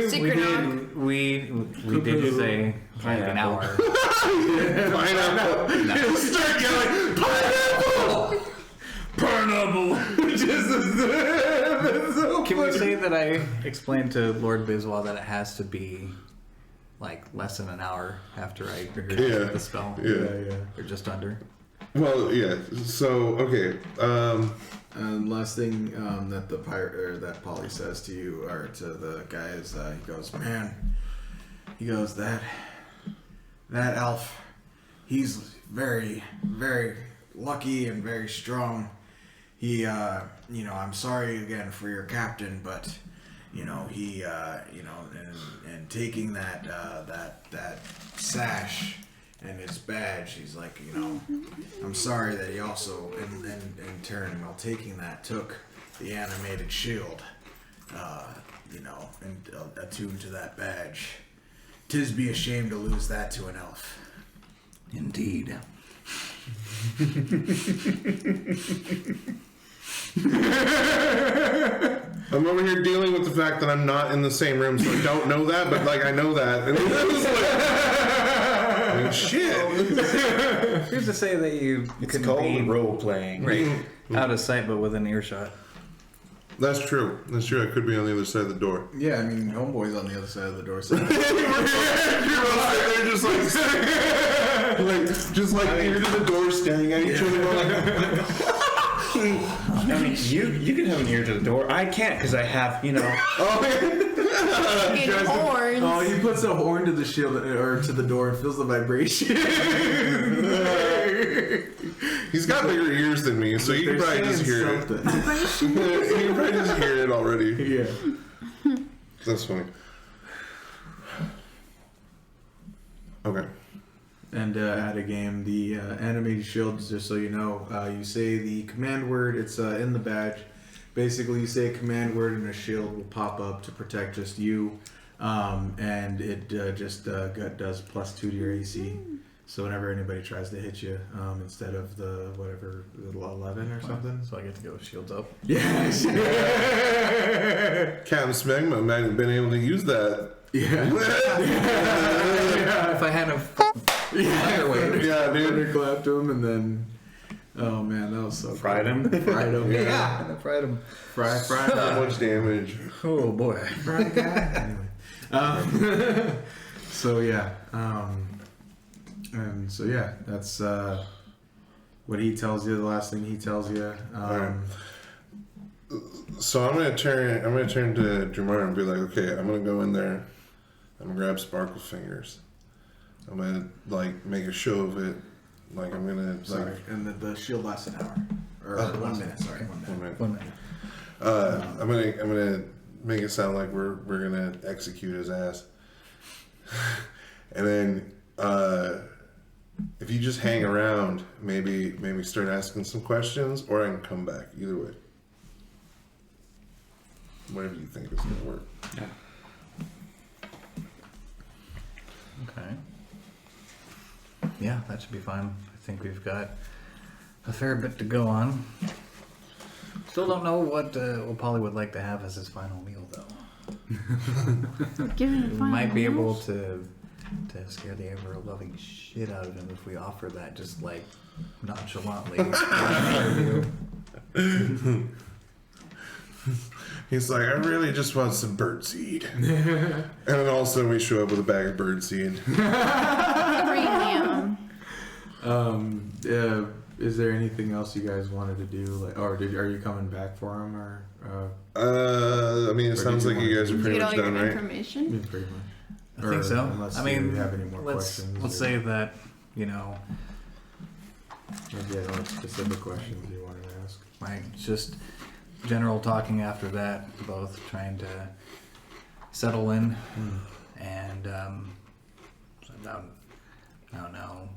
[SPEAKER 5] Secret knock.
[SPEAKER 3] we did say like an hour.
[SPEAKER 4] Pineapple.
[SPEAKER 3] No.
[SPEAKER 4] Start yelling, pineapple!
[SPEAKER 2] Pineapple.
[SPEAKER 3] Can we say that I explained to Lord Biswa that it has to be like less than an hour after I heard the spell?
[SPEAKER 4] Yeah.
[SPEAKER 3] Or just under?
[SPEAKER 4] Well, yeah. So, okay.
[SPEAKER 1] And last thing that the pirate or that Polly says to you or to the guy is he goes, man, he goes, that elf, he's very, very lucky and very strong. He I'm sorry again for your captain, but he and taking that sash and his badge, he's like, I'm sorry that he also in turn, while taking that, took the animated shield, and attuned to that badge. 'Tis be a shame to lose that to an elf.
[SPEAKER 6] Indeed.
[SPEAKER 4] I'm over here dealing with the fact that I'm not in the same room, so I don't know that, but like I know that. And it's like, shit.
[SPEAKER 3] Who's to say that you
[SPEAKER 2] It's
[SPEAKER 3] couldn't
[SPEAKER 2] called
[SPEAKER 3] be
[SPEAKER 2] role playing.
[SPEAKER 3] right out of sight but within earshot?
[SPEAKER 4] That's true. That's true. I could be on the other side of the door.
[SPEAKER 1] Yeah, I mean, homeboy's on the other side of the door. So
[SPEAKER 4] They're just like ear to the door, staring at each other.
[SPEAKER 2] I mean, you can have an ear to the door. I can't because I have,
[SPEAKER 5] Fucking horns.
[SPEAKER 1] oh, he puts a horn to the shield or to the door and feels the vibration.
[SPEAKER 4] He's got bigger ears than me, so you can probably just hear it. You can probably just hear it already.
[SPEAKER 1] Yeah.
[SPEAKER 4] That's funny. Okay.
[SPEAKER 1] And at a game, the animated shields, just so you know, you say the command word, it's in the badge. Basically, you say a command word and a shield will pop up to protect just you. And it just does +2 to your AC. So whenever anybody tries to hit you, instead of the 11 or something.
[SPEAKER 3] So I get to go with shields up.
[SPEAKER 1] Yeah.
[SPEAKER 4] Captain Smegma might have been able to use that.
[SPEAKER 1] Yeah.
[SPEAKER 3] If I had a underweigh.
[SPEAKER 4] Yeah, dude.
[SPEAKER 1] Thunderclapped him and then, oh man, that was so
[SPEAKER 2] Fried
[SPEAKER 1] cool.
[SPEAKER 2] him?
[SPEAKER 1] Fried him.
[SPEAKER 3] Yeah, I fried him.
[SPEAKER 1] Fried
[SPEAKER 4] How much damage?
[SPEAKER 3] Oh boy.
[SPEAKER 1] fried guy. Anyway, so yeah, and so yeah, that's what he tells you. The last thing he tells you.
[SPEAKER 4] So I'm gonna turn to Jamar and be like, okay, I'm gonna go in there. I'm gonna grab Sparkle Fingers. I'm gonna like make a show of it. Like I'm gonna
[SPEAKER 1] Sorry, and the shield lasts an hour or 1 minute. Sorry, 1 minute.
[SPEAKER 3] 1 minute.
[SPEAKER 4] I'm gonna make it sound like we're gonna execute his ass, and then if you just hang around, maybe start asking some questions, or I can come back. Either way, whatever you think is gonna work.
[SPEAKER 2] Yeah.
[SPEAKER 3] Okay. Yeah, that should be fine. I think we've got a fair bit to go on. Still don't know what Polly would like to have as his final meal, though.
[SPEAKER 5] Give it a
[SPEAKER 3] We
[SPEAKER 5] final
[SPEAKER 3] might be
[SPEAKER 5] meal.
[SPEAKER 3] able to scare the ever-loving shit out of him if we offer that just, like, nonchalantly.
[SPEAKER 4] He's like, I really just want some birdseed. And then all of a sudden we show up with a bag of birdseed.
[SPEAKER 5] Premium.
[SPEAKER 1] Is there anything else you guys wanted to do? Like, or are you coming back for him, or?
[SPEAKER 4] I mean, it
[SPEAKER 1] Or
[SPEAKER 4] sounds
[SPEAKER 1] did
[SPEAKER 4] like
[SPEAKER 1] you
[SPEAKER 4] you
[SPEAKER 1] want
[SPEAKER 4] guys are
[SPEAKER 5] Did you
[SPEAKER 4] pretty
[SPEAKER 5] get all
[SPEAKER 4] much
[SPEAKER 5] your
[SPEAKER 4] done, right?
[SPEAKER 5] information?
[SPEAKER 1] Pretty much.
[SPEAKER 3] I think so.
[SPEAKER 1] Unless
[SPEAKER 3] I mean,
[SPEAKER 1] you have any more
[SPEAKER 3] let's
[SPEAKER 1] questions.
[SPEAKER 3] let's
[SPEAKER 1] or-
[SPEAKER 3] say that you know,
[SPEAKER 1] Maybe I don't have specific questions you wanted to ask.
[SPEAKER 3] like just general talking after that, both trying to settle in, and so about, I don't know,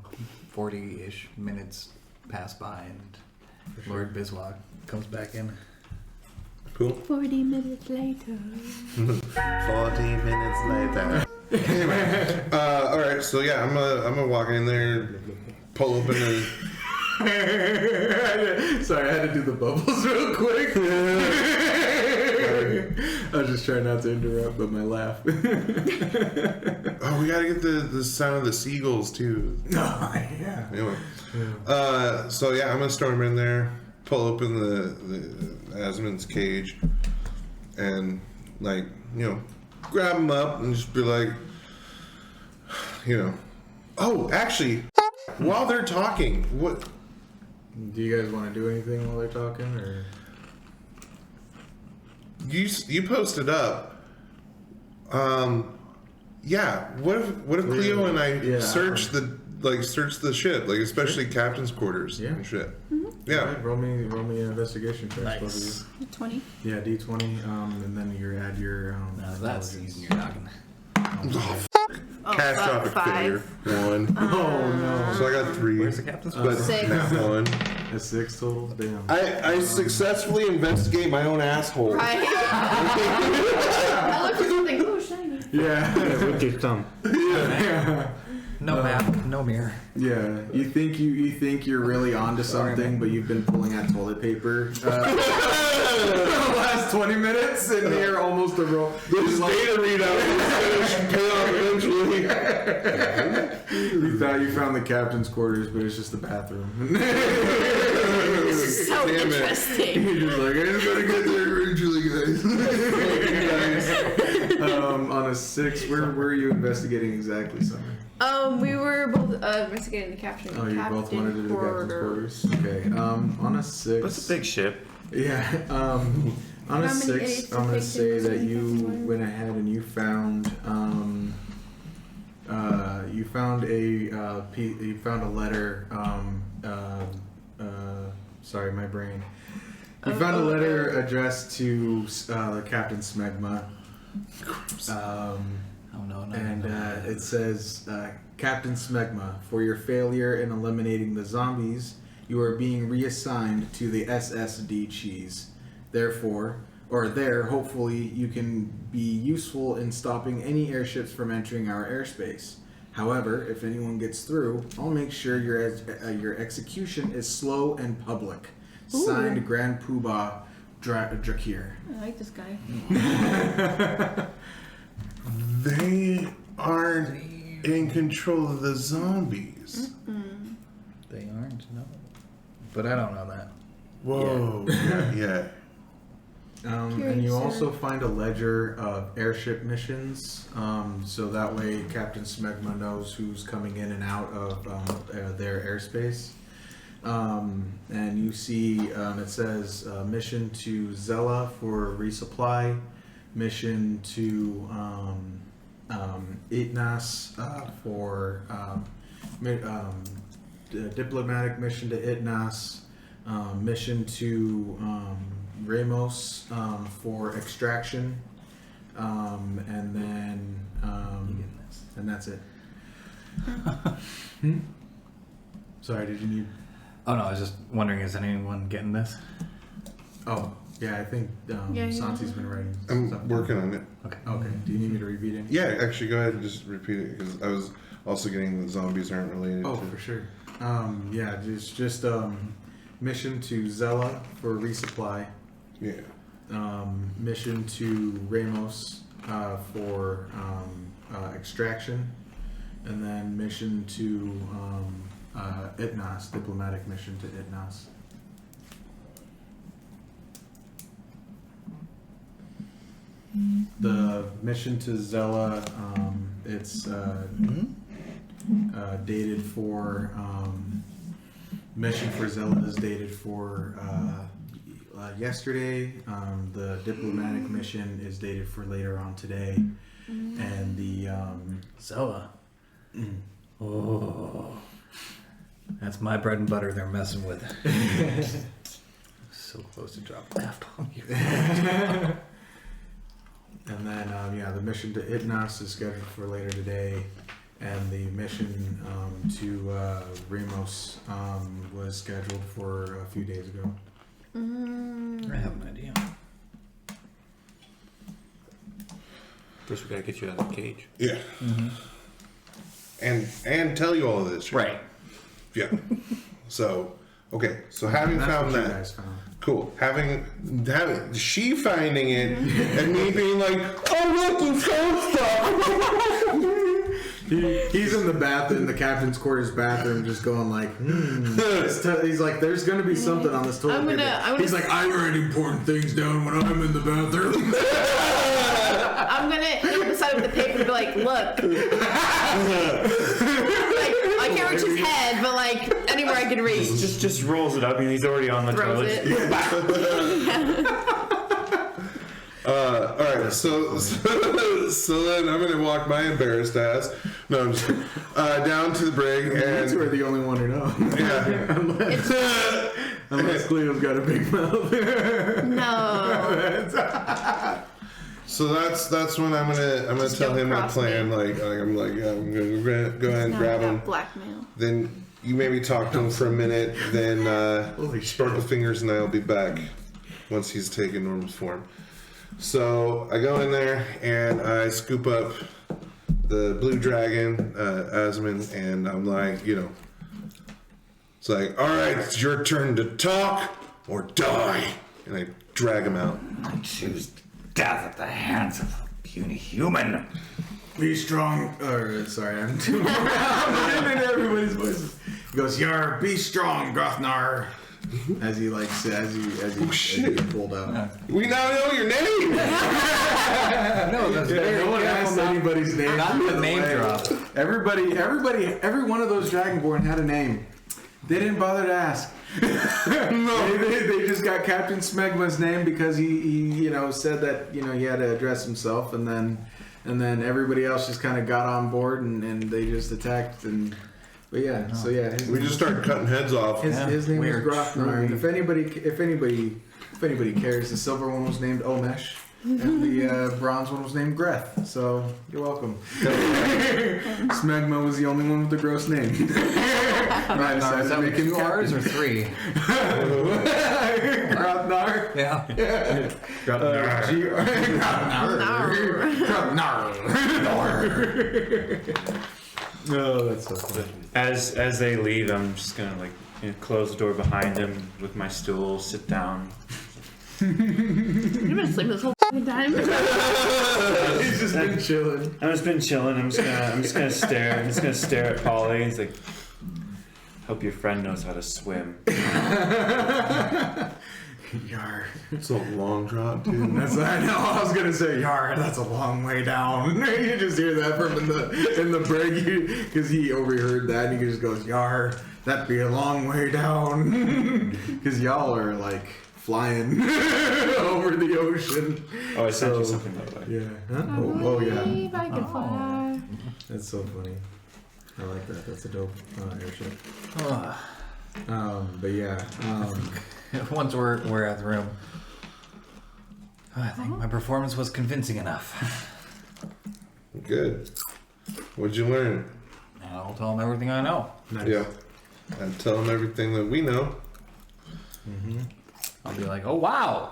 [SPEAKER 3] 40-ish minutes pass by, and Lord Biswag comes back in.
[SPEAKER 4] Cool.
[SPEAKER 5] 40 minutes later.
[SPEAKER 4] 40 minutes later. Anyway, all right. So yeah, I'm gonna walk in there, pull open the.
[SPEAKER 1] Sorry, I had to do the bubbles real quick. I was just trying not to interrupt, but my laugh.
[SPEAKER 4] Oh, we gotta get the sound of the seagulls too.
[SPEAKER 1] Oh, yeah.
[SPEAKER 4] Anyway, so yeah, I'm gonna storm in there, pull open the Asmon's cage, and like grab him up and just be like, oh, actually, while they're talking, what?
[SPEAKER 1] Do you guys want to do anything while they're talking, or?
[SPEAKER 4] You posted up. Yeah. What if Cleo and I search the ship, like especially captain's quarters and shit. Yeah.
[SPEAKER 1] All right, roll me an investigation check. Both of you.
[SPEAKER 5] 20.
[SPEAKER 1] Yeah, D20, and then you add your.
[SPEAKER 3] Now that's
[SPEAKER 1] intelligence.
[SPEAKER 3] using your noggin.
[SPEAKER 4] Catastrophic failure. 1.
[SPEAKER 1] Oh no!
[SPEAKER 4] So I got 3.
[SPEAKER 3] Where's the captain's
[SPEAKER 4] But
[SPEAKER 5] Six.
[SPEAKER 4] not 1.
[SPEAKER 1] A 6 total. Damn.
[SPEAKER 4] I successfully investigate my own asshole.
[SPEAKER 5] Right? I looked for something. Oh, shiny.
[SPEAKER 1] Yeah.
[SPEAKER 2] With your thumb.
[SPEAKER 1] Yeah.
[SPEAKER 3] No map, no mirror.
[SPEAKER 1] Yeah. You think you're really onto something, but you've been pulling out toilet paper for the last 20 minutes, and you're almost a roll.
[SPEAKER 4] This data readout is going to pay off eventually.
[SPEAKER 1] You thought you found the captain's quarters, but it's just the bathroom.
[SPEAKER 5] This is so
[SPEAKER 4] Damn it.
[SPEAKER 5] interesting.
[SPEAKER 1] You're just like, I just gotta get there eventually, guys. On a 6, where were you investigating exactly, Summer?
[SPEAKER 5] We were both investigating the captain.
[SPEAKER 1] Oh, you both wanted to do the captain's quarters? Okay, on a 6.
[SPEAKER 2] What's a big ship?
[SPEAKER 1] Yeah, on a
[SPEAKER 5] How many
[SPEAKER 1] 6,
[SPEAKER 5] idiots
[SPEAKER 1] I'm gonna
[SPEAKER 5] take
[SPEAKER 1] say
[SPEAKER 5] in
[SPEAKER 1] that
[SPEAKER 5] this
[SPEAKER 1] you
[SPEAKER 5] one?
[SPEAKER 1] went ahead and you found a letter. Sorry, my brain. You found a letter addressed to Captain Smegma.
[SPEAKER 3] Oh no,
[SPEAKER 1] And it says, Captain Smegma, for your failure in eliminating the zombies, you are being reassigned to the SSD Cheese. Therefore, hopefully, you can be useful in stopping any airships from entering our airspace. However, if anyone gets through, I'll make sure your execution is slow and public.
[SPEAKER 5] Ooh.
[SPEAKER 1] Signed, Grand Poobah Drachirian.
[SPEAKER 5] I like this guy.
[SPEAKER 4] They aren't in control of the zombies.
[SPEAKER 3] They aren't, no. But I don't know that.
[SPEAKER 4] Whoa. Yeah.
[SPEAKER 1] And
[SPEAKER 5] Curious,
[SPEAKER 1] you also find a ledger of airship missions, so that way Captain Smegma knows who's coming in and out of their airspace. And you see it says mission to Zella for resupply, mission to Itnas for diplomatic mission to Itnas, mission to Ramos for extraction, and then and that's it. Sorry, did you need?
[SPEAKER 3] Oh no, I was just wondering, is anyone getting this?
[SPEAKER 1] Oh, yeah, I think
[SPEAKER 5] Yeah.
[SPEAKER 1] Santi's been writing.
[SPEAKER 4] I'm
[SPEAKER 1] something.
[SPEAKER 4] working on it.
[SPEAKER 3] Okay.
[SPEAKER 1] Okay. Do you need me to repeat it?
[SPEAKER 4] Yeah, actually, go ahead and just repeat it because I was also getting the zombies aren't related
[SPEAKER 1] Oh,
[SPEAKER 4] to.
[SPEAKER 1] for sure. Yeah, just mission to Zella for resupply.
[SPEAKER 4] Yeah.
[SPEAKER 1] Mission to Ramos for extraction, and then mission to Itnas, diplomatic mission to Itnas. The mission to Zella, it's dated for mission for Zella is dated for yesterday. The diplomatic mission is dated for later on today, and the
[SPEAKER 3] Zella. Oh. That's my bread and butter they're messing with. So close to dropping F-bomb you.
[SPEAKER 1] And then, the mission to Itnos is scheduled for later today, and the mission to Remos was scheduled for a few days ago.
[SPEAKER 3] I have an idea.
[SPEAKER 2] First, we gotta get you out of the cage.
[SPEAKER 4] Yeah. And tell you all of this.
[SPEAKER 3] Right.
[SPEAKER 4] Yeah. So, okay. So having
[SPEAKER 1] That's
[SPEAKER 4] found
[SPEAKER 1] what you
[SPEAKER 4] that.
[SPEAKER 1] guys found.
[SPEAKER 4] Cool. Having she finding it and me being like, oh look, it's ghost
[SPEAKER 1] He's in the bathroom, the captain's quarters bathroom, just going like, he's like, there's gonna be something on this toilet paper. He's like, I write important things down when I'm in the bathroom.
[SPEAKER 5] I'm gonna hit him beside with the paper and be like, look. Like, I can't reach his head, but like anywhere I can reach.
[SPEAKER 2] Just rolls it up, and he's already on the
[SPEAKER 5] Throws
[SPEAKER 2] toilet.
[SPEAKER 5] it.
[SPEAKER 4] All right. So then I'm gonna walk my embarrassed ass. No, I'm just kidding. Down to the brig
[SPEAKER 1] That's
[SPEAKER 4] and
[SPEAKER 1] where the only one who knows.
[SPEAKER 4] yeah.
[SPEAKER 1] Unless Cleo's got a big mouth.
[SPEAKER 5] No.
[SPEAKER 4] So that's when I'm gonna
[SPEAKER 5] Just
[SPEAKER 4] tell
[SPEAKER 5] don't
[SPEAKER 4] him my
[SPEAKER 5] cross
[SPEAKER 4] plan.
[SPEAKER 5] me.
[SPEAKER 4] I'm gonna go ahead and
[SPEAKER 5] Now
[SPEAKER 4] grab
[SPEAKER 5] I got
[SPEAKER 4] him.
[SPEAKER 5] blackmail.
[SPEAKER 4] Then you maybe talk to him for a minute. Then
[SPEAKER 1] Holy
[SPEAKER 4] Sparkle Fingers and I'll be back once he's taken normal form. So I go in there and I scoop up the blue dragon, Asmon, and I'm like, it's like, all right, it's your turn to talk or die, and I drag him out.
[SPEAKER 6] I choose death at the hands of a puny human.
[SPEAKER 1] Be strong. Sorry, I'm too. I'm in everybody's voices. He goes, "Yar, be strong, Grothnar." As he pulled out.
[SPEAKER 4] We now know your name.
[SPEAKER 3] No, that's
[SPEAKER 1] No one asked anybody's name.
[SPEAKER 3] Not
[SPEAKER 1] by
[SPEAKER 3] the name
[SPEAKER 1] way.
[SPEAKER 3] drop.
[SPEAKER 1] Every one of those Dragonborn had a name. They didn't bother to ask. They just got Captain Smegma's name because he said that he had to address himself, and then everybody else just kind of got on board and they just attacked But yeah, so yeah,
[SPEAKER 4] We just started cutting heads off.
[SPEAKER 1] his name was
[SPEAKER 3] We're
[SPEAKER 1] Grothnar. And
[SPEAKER 3] truly-
[SPEAKER 1] if anybody cares, the silver one was named Omesh, and the bronze one was named Greth. So you're welcome. Smegma was the only one with the gross name. I decided
[SPEAKER 3] Is
[SPEAKER 1] to
[SPEAKER 3] that
[SPEAKER 1] make him
[SPEAKER 3] two R's or
[SPEAKER 1] captain.
[SPEAKER 3] three?
[SPEAKER 1] Grothnar.
[SPEAKER 3] Yeah.
[SPEAKER 1] Oh, that's so funny.
[SPEAKER 2] As they leave, I'm just gonna close the door behind him with my stool, sit down.
[SPEAKER 5] You've been asleep this whole time.
[SPEAKER 1] He's just been chilling.
[SPEAKER 2] I've just been chilling. I'm just gonna stare. I'm just gonna stare at Polly. He's like, "Hope your friend knows how to swim."
[SPEAKER 1] Yar.
[SPEAKER 4] It's a long drop, dude.
[SPEAKER 1] That's I know. I was gonna say Yar. That's a long way down. You just hear that from in the brig because he overheard that and he just goes Yar. That'd be a long way down because y'all are like flying over the ocean.
[SPEAKER 2] Oh, I sent you
[SPEAKER 1] So-
[SPEAKER 2] something by the way.
[SPEAKER 1] Yeah. Huh? Oh yeah.
[SPEAKER 5] If I could fly.
[SPEAKER 1] That's so funny. I like that. That's a dope airship.
[SPEAKER 3] Oh,
[SPEAKER 1] But yeah.
[SPEAKER 3] once we're out the room, I think my performance was convincing enough.
[SPEAKER 4] Good. What'd you learn?
[SPEAKER 3] And I'll tell them everything I know.
[SPEAKER 1] Nice.
[SPEAKER 4] Yeah. And tell them everything that we know.
[SPEAKER 3] I'll be like, oh wow.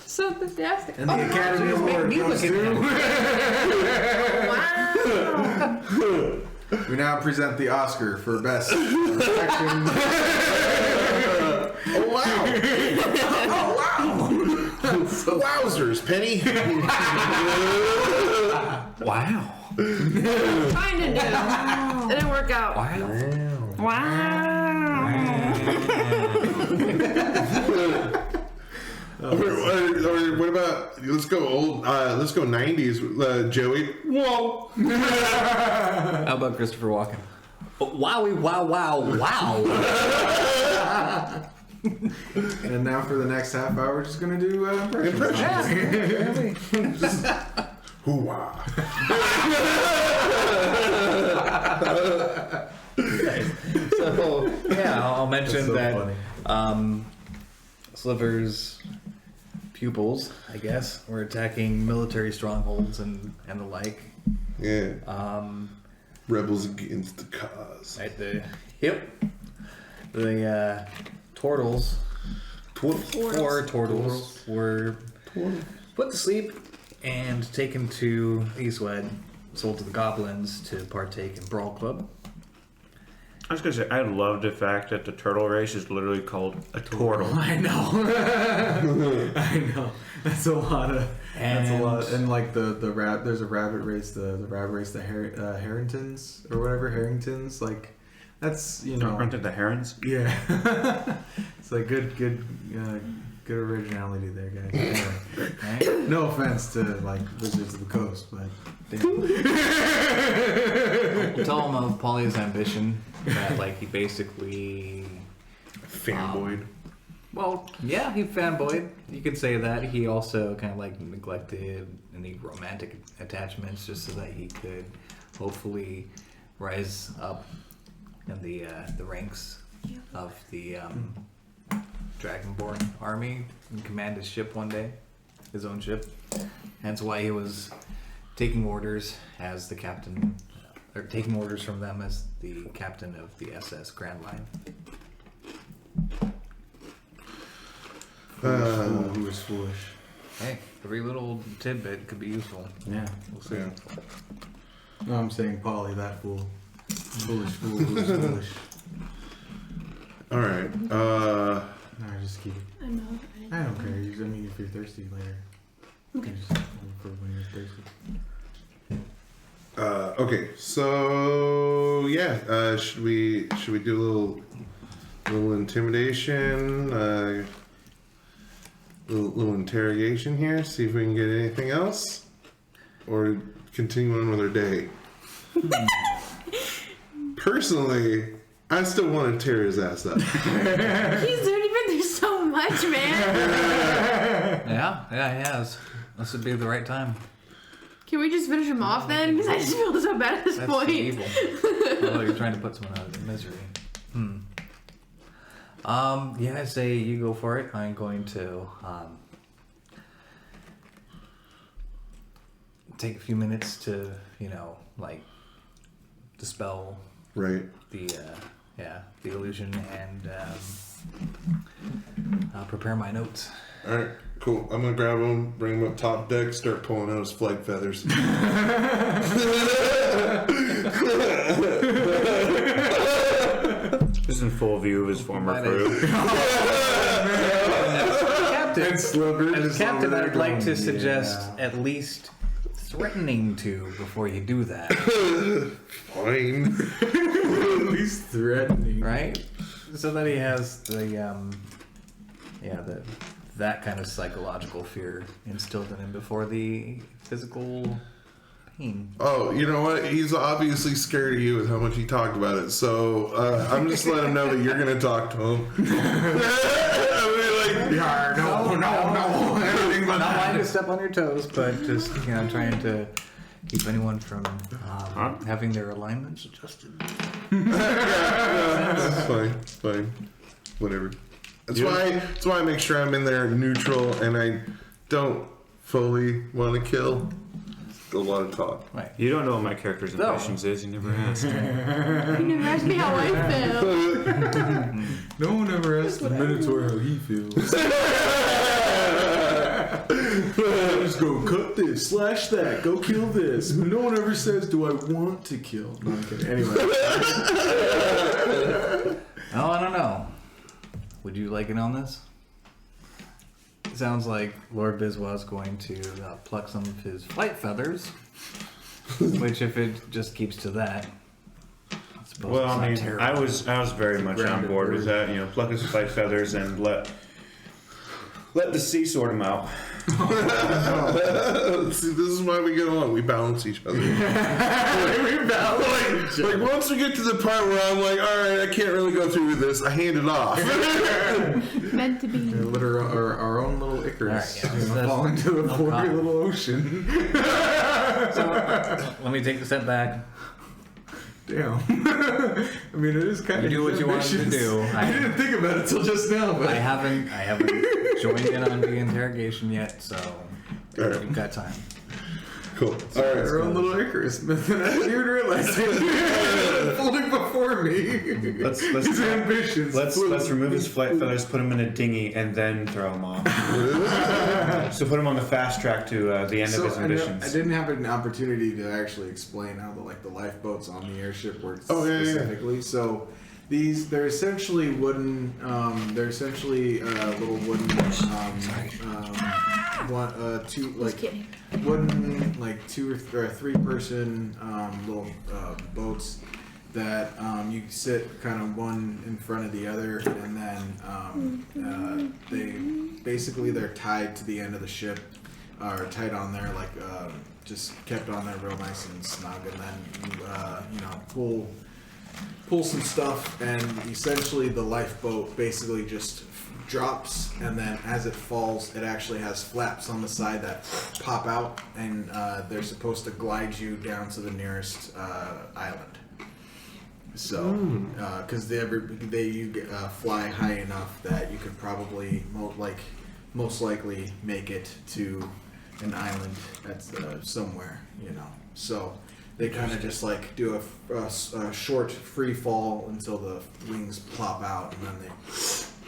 [SPEAKER 5] So fantastic.
[SPEAKER 1] And the Academy Award
[SPEAKER 3] me
[SPEAKER 1] goes
[SPEAKER 3] look at
[SPEAKER 1] to.
[SPEAKER 5] Wow.
[SPEAKER 1] We now present the Oscar for best reflection.
[SPEAKER 4] Oh wow! Wowzers, Penny!
[SPEAKER 3] Wow.
[SPEAKER 5] Trying to do. It didn't work out. Wow.
[SPEAKER 4] Or what about let's go old? Let's go 90s. Joey. Whoa!
[SPEAKER 3] How about Christopher Walken? Wowie, wow, wow, wow.
[SPEAKER 1] And now for the next half hour, we're just gonna do impressions.
[SPEAKER 4] Hoo-wah.
[SPEAKER 3] So yeah, I'll mention
[SPEAKER 1] so
[SPEAKER 3] that
[SPEAKER 1] funny.
[SPEAKER 3] Sliver's pupils, I guess, were attacking military strongholds and the like.
[SPEAKER 4] Yeah.
[SPEAKER 3] Um,
[SPEAKER 4] Rebels against the cause.
[SPEAKER 3] Right, the turtles, four turtles were put to sleep and taken to Eastwood, sold to the goblins to partake in Brawl Club.
[SPEAKER 2] I was gonna say, I love the fact that the turtle race is literally called a turtle.
[SPEAKER 1] I know. I know. That's a lot of. That's a lot. And like the there's a rabbit race. The rabbit race. The Harringtons or whatever Harringtons. Like that's
[SPEAKER 2] Aren't it the herons?
[SPEAKER 1] Yeah. It's like good originality there, guys. Anyway,
[SPEAKER 3] Right?
[SPEAKER 1] no offense to like Wizards of the Coast, but
[SPEAKER 3] We'll tell him of Polly's ambition that like he basically
[SPEAKER 4] Fanboyed.
[SPEAKER 3] well, yeah, he fanboyed. You could say that. He also kind of like neglected any romantic attachments just so that he could hopefully rise up in the ranks of the Dragonborn army and command his ship one day, his own ship. Hence why he was taking orders as the captain, or taking orders from them as the captain of the SS Grand Line.
[SPEAKER 1] who was foolish.
[SPEAKER 3] Hey, every little tidbit could be useful.
[SPEAKER 1] Yeah.
[SPEAKER 3] We'll see.
[SPEAKER 4] Yeah.
[SPEAKER 1] No, I'm saying Polly, that fool. Foolish fool who was foolish.
[SPEAKER 4] All right.
[SPEAKER 1] No, just keep it.
[SPEAKER 5] I'm not.
[SPEAKER 1] I don't care. I mean, if you're thirsty later.
[SPEAKER 5] Okay.
[SPEAKER 1] Just look for when you're thirsty.
[SPEAKER 4] Okay. So yeah. Should we do a little intimidation? Little interrogation here. See if we can get anything else, or continue on with our day. Personally, I still want to tear his ass up.
[SPEAKER 5] He's already been through so much, man.
[SPEAKER 3] Yeah, he has. This would be the right time.
[SPEAKER 5] Can we just finish him off then? Because I just feel so bad at this
[SPEAKER 3] That's
[SPEAKER 5] point.
[SPEAKER 3] the evil. Oh, you're trying to put someone out of their misery. Yeah, I say you go for it. I'm going to take a few minutes to, like dispel
[SPEAKER 4] Right.
[SPEAKER 3] the illusion and prepare my notes.
[SPEAKER 4] All right. Cool. I'm gonna grab him, bring him up top deck, start pulling out his flight feathers.
[SPEAKER 2] Just in full view of his former crew.
[SPEAKER 3] As captain, I'd like to suggest at least threatening to before you do that,
[SPEAKER 4] Fine.
[SPEAKER 1] At least threatening.
[SPEAKER 3] right? So that he has that kind of psychological fear instilled in him before the physical pain.
[SPEAKER 4] Oh, you know what? He's obviously scared of you with how much he talked about it. So I'm just letting him know that you're gonna talk to him. I'll be like, yeah, no. Everything but
[SPEAKER 3] Not
[SPEAKER 4] that.
[SPEAKER 3] wanting to step on your toes, but just trying to keep anyone from having their alignments adjusted.
[SPEAKER 4] That's fine. Whatever. That's why I make sure I'm in there neutral and I don't fully want to kill. A lot of talk.
[SPEAKER 3] Right.
[SPEAKER 2] You don't know what my character's
[SPEAKER 3] No.
[SPEAKER 2] ambitions is. You never asked.
[SPEAKER 5] You never asked me how I feel.
[SPEAKER 1] No one ever asked the Minotaur how he feels. Just go cut this, slash that, go kill this. But no one ever says, do I want to kill? No, I'm kidding. Anyway.
[SPEAKER 3] Oh, I don't know. Would you like in on this? It sounds like Lord Biswa's going to pluck some of his flight feathers, which if it just keeps to that, I suppose
[SPEAKER 2] Well,
[SPEAKER 3] it's
[SPEAKER 2] I
[SPEAKER 3] not
[SPEAKER 2] mean,
[SPEAKER 3] terrible.
[SPEAKER 2] I was very much on
[SPEAKER 1] Grounded
[SPEAKER 2] board with
[SPEAKER 1] bird.
[SPEAKER 2] that. Pluck his flight feathers and let let the sea sort him out.
[SPEAKER 4] See, this is why we get along. We balance each other. Like once we get to the part where I'm like, all right, I can't really go through with this, I hand it off.
[SPEAKER 5] Meant to be.
[SPEAKER 1] Literally our own little Icarus.
[SPEAKER 3] All right, yeah,
[SPEAKER 1] Fall into the forky little ocean.
[SPEAKER 3] Let me take a step back.
[SPEAKER 1] Damn. I mean, it is kind of.
[SPEAKER 3] You do what you wanted to do.
[SPEAKER 1] I didn't think about it till just now, but
[SPEAKER 3] I haven't joined in on the interrogation yet, so
[SPEAKER 4] Alright.
[SPEAKER 3] you've got time.
[SPEAKER 4] Cool. All right.
[SPEAKER 1] our own little Icarus. I didn't even realize it. Floating before me.
[SPEAKER 2] Let's
[SPEAKER 1] His ambitions.
[SPEAKER 2] let's remove his flight feathers, put him in a dinghy, and then throw him off. So put him on the fast track to the end of his ambitions.
[SPEAKER 1] I didn't have an opportunity to actually explain how the lifeboats on the airship work
[SPEAKER 4] Yeah.
[SPEAKER 1] specifically. So they're essentially wooden. They're essentially little wooden. Two
[SPEAKER 5] Just kidding.
[SPEAKER 1] wooden 2 or 3 person little boats that you sit kind of one in front of the other, and then they're tied to the end of the ship, or tied on there just kept on there real nice and snug, and then you pull some stuff, and essentially the lifeboat basically just drops, and then as it falls, it actually has flaps on the side that pop out, and they're supposed to glide you down to the nearest island. So, because you fly high enough that you could probably most likely make it to an island that's somewhere, So they kind of just do a short free fall until the wings plop out, and then they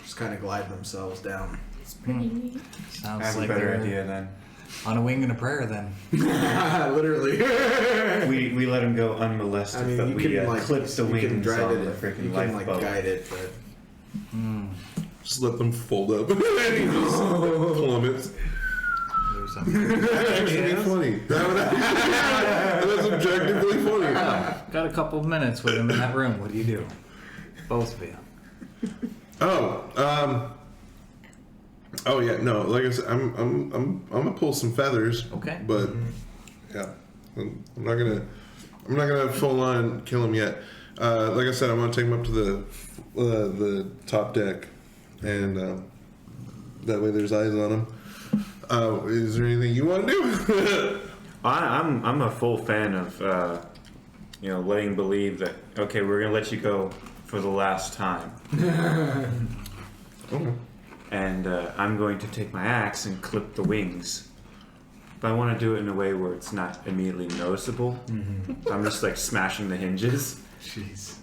[SPEAKER 1] just kind of glide themselves down.
[SPEAKER 5] It's pretty neat.
[SPEAKER 2] I
[SPEAKER 3] Sounds
[SPEAKER 2] have
[SPEAKER 3] like
[SPEAKER 2] a better
[SPEAKER 3] they're
[SPEAKER 2] idea then.
[SPEAKER 3] on a wing and a prayer then.
[SPEAKER 1] Literally.
[SPEAKER 2] We let him go unmolested,
[SPEAKER 1] I mean,
[SPEAKER 2] but
[SPEAKER 1] you
[SPEAKER 2] we
[SPEAKER 1] can
[SPEAKER 2] clip the
[SPEAKER 1] you can
[SPEAKER 2] wings
[SPEAKER 1] drive
[SPEAKER 2] on
[SPEAKER 1] it.
[SPEAKER 2] the freaking
[SPEAKER 1] You can
[SPEAKER 2] lifeboat.
[SPEAKER 1] guide it, but
[SPEAKER 4] Just let them fold up. And he just plummets.
[SPEAKER 3] Do something.
[SPEAKER 4] That'd actually be funny. That's objectively funny.
[SPEAKER 3] Got a couple of minutes with him in that room. What do you do? Both of you.
[SPEAKER 4] Oh yeah, no. Like I said, I'm gonna pull some feathers.
[SPEAKER 3] Okay.
[SPEAKER 4] But yeah, I'm not gonna full on kill him yet. Like I said, I'm gonna take him up to the top deck, and that way there's eyes on him. Is there anything you want to do?
[SPEAKER 2] I'm a full fan of letting believe that we're gonna let you go for the last time.
[SPEAKER 4] Okay.
[SPEAKER 2] And I'm going to take my axe and clip the wings. But I want to do it in a way where it's not immediately noticeable. So I'm just smashing the hinges.
[SPEAKER 1] jeez,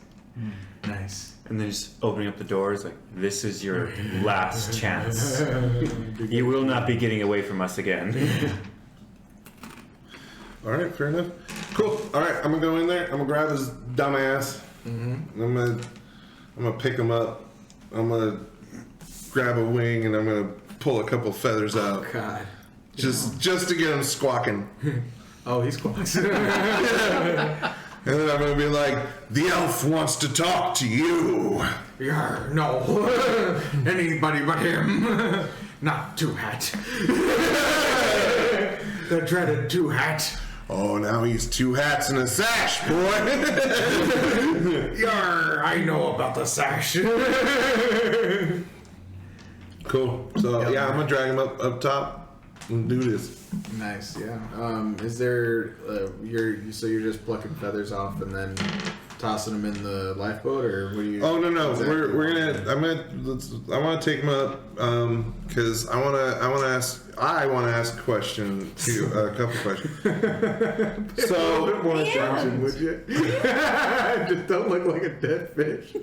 [SPEAKER 1] nice.
[SPEAKER 2] And then just opening up the doors this is your last chance. You will not be getting away from us again.
[SPEAKER 4] All right, fair enough. Cool. All right, I'm gonna go in there. I'm gonna grab his dumb ass. I'm gonna pick him up. I'm gonna grab a wing, and I'm gonna pull a couple feathers out,
[SPEAKER 1] God.
[SPEAKER 4] just to get him squawking.
[SPEAKER 1] Oh, he's close.
[SPEAKER 4] And then I'm gonna be like, the elf wants to talk to you.
[SPEAKER 1] Yarr, no. Anybody but him. Not Two Hat. The dreaded Two Hat.
[SPEAKER 4] Oh, now he's 2 hats and a sash, boy.
[SPEAKER 1] Yarr, I know about the sash.
[SPEAKER 4] Cool. So yeah, I'm gonna drag him up top and do this.
[SPEAKER 1] Nice, yeah. Is there you're just plucking feathers off and then tossing them in the lifeboat, or what do you?
[SPEAKER 4] Oh no,
[SPEAKER 1] exactly
[SPEAKER 4] we're
[SPEAKER 1] want to
[SPEAKER 4] gonna.
[SPEAKER 1] do?
[SPEAKER 4] I want to take him up because I want to ask a question to a couple questions.
[SPEAKER 1] A little
[SPEAKER 4] So
[SPEAKER 1] bit more
[SPEAKER 5] Yeah.
[SPEAKER 1] attention, would you? Just don't look like a dead fish.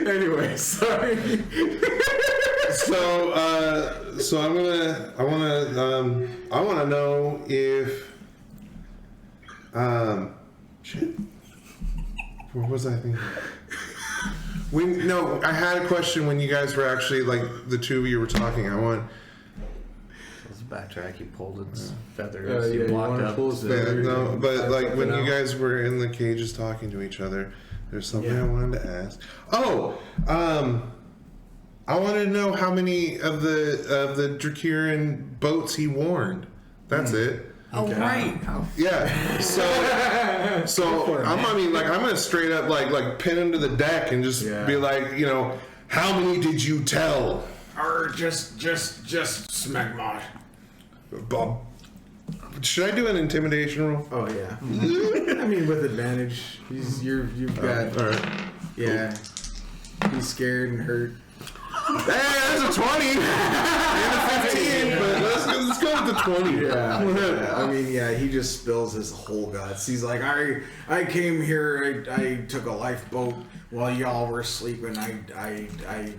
[SPEAKER 1] Anyway, sorry.
[SPEAKER 4] so I want to know if shit. What was I thinking? I had a question when you guys were actually the two of you were talking.
[SPEAKER 3] backtrack. You pulled its feathers.
[SPEAKER 1] yeah,
[SPEAKER 3] you
[SPEAKER 1] you
[SPEAKER 3] blocked
[SPEAKER 1] wanna
[SPEAKER 3] up.
[SPEAKER 1] pull his
[SPEAKER 3] the-
[SPEAKER 1] feathers.
[SPEAKER 4] No, but like when you
[SPEAKER 1] out.
[SPEAKER 4] guys were in the cages talking to each other, there's something
[SPEAKER 1] Yeah.
[SPEAKER 4] I wanted to ask. Oh, I wanted to know how many of the Drachirian boats he warned. That's it.
[SPEAKER 5] Oh, right.
[SPEAKER 4] Yeah. So I'm gonna straight up like pin him to the deck and just
[SPEAKER 1] Yeah.
[SPEAKER 4] be like, how many did you tell?
[SPEAKER 1] Or just Smegma.
[SPEAKER 4] Bob. Should I do an intimidation roll?
[SPEAKER 1] Oh yeah. I mean, with advantage. You've got.
[SPEAKER 4] All right.
[SPEAKER 1] Yeah. He's scared and hurt.
[SPEAKER 4] Hey, that's a 20 and a 15, but let's go with the 20.
[SPEAKER 1] Yeah. I mean, yeah. He just spills his whole guts. He's like, I came here. I took a lifeboat while y'all were sleeping. I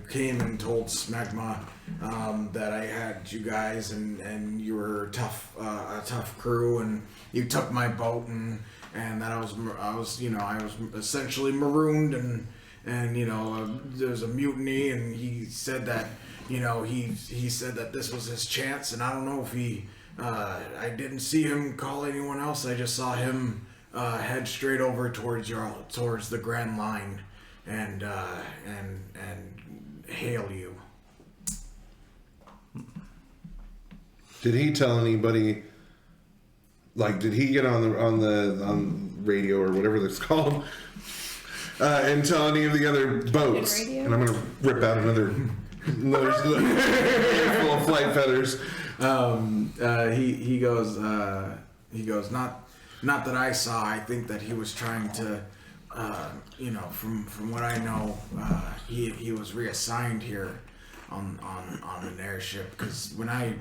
[SPEAKER 1] came and told Smegma that I had you guys and you were a tough crew, and you took my boat and that I was essentially marooned and there was a mutiny, and he said that he said that this was his chance, and I don't know if I didn't see him call anyone else. I just saw him head straight over towards the Grand Line and hail you.
[SPEAKER 4] Did he tell anybody? Like, did he get on radio or whatever that's called, and tell any of the other boats?
[SPEAKER 5] Radio?
[SPEAKER 4] And I'm gonna rip out another full of flight feathers.
[SPEAKER 1] He goes not that I saw. I think that he was trying to from what I know, he was reassigned here on an airship, because when I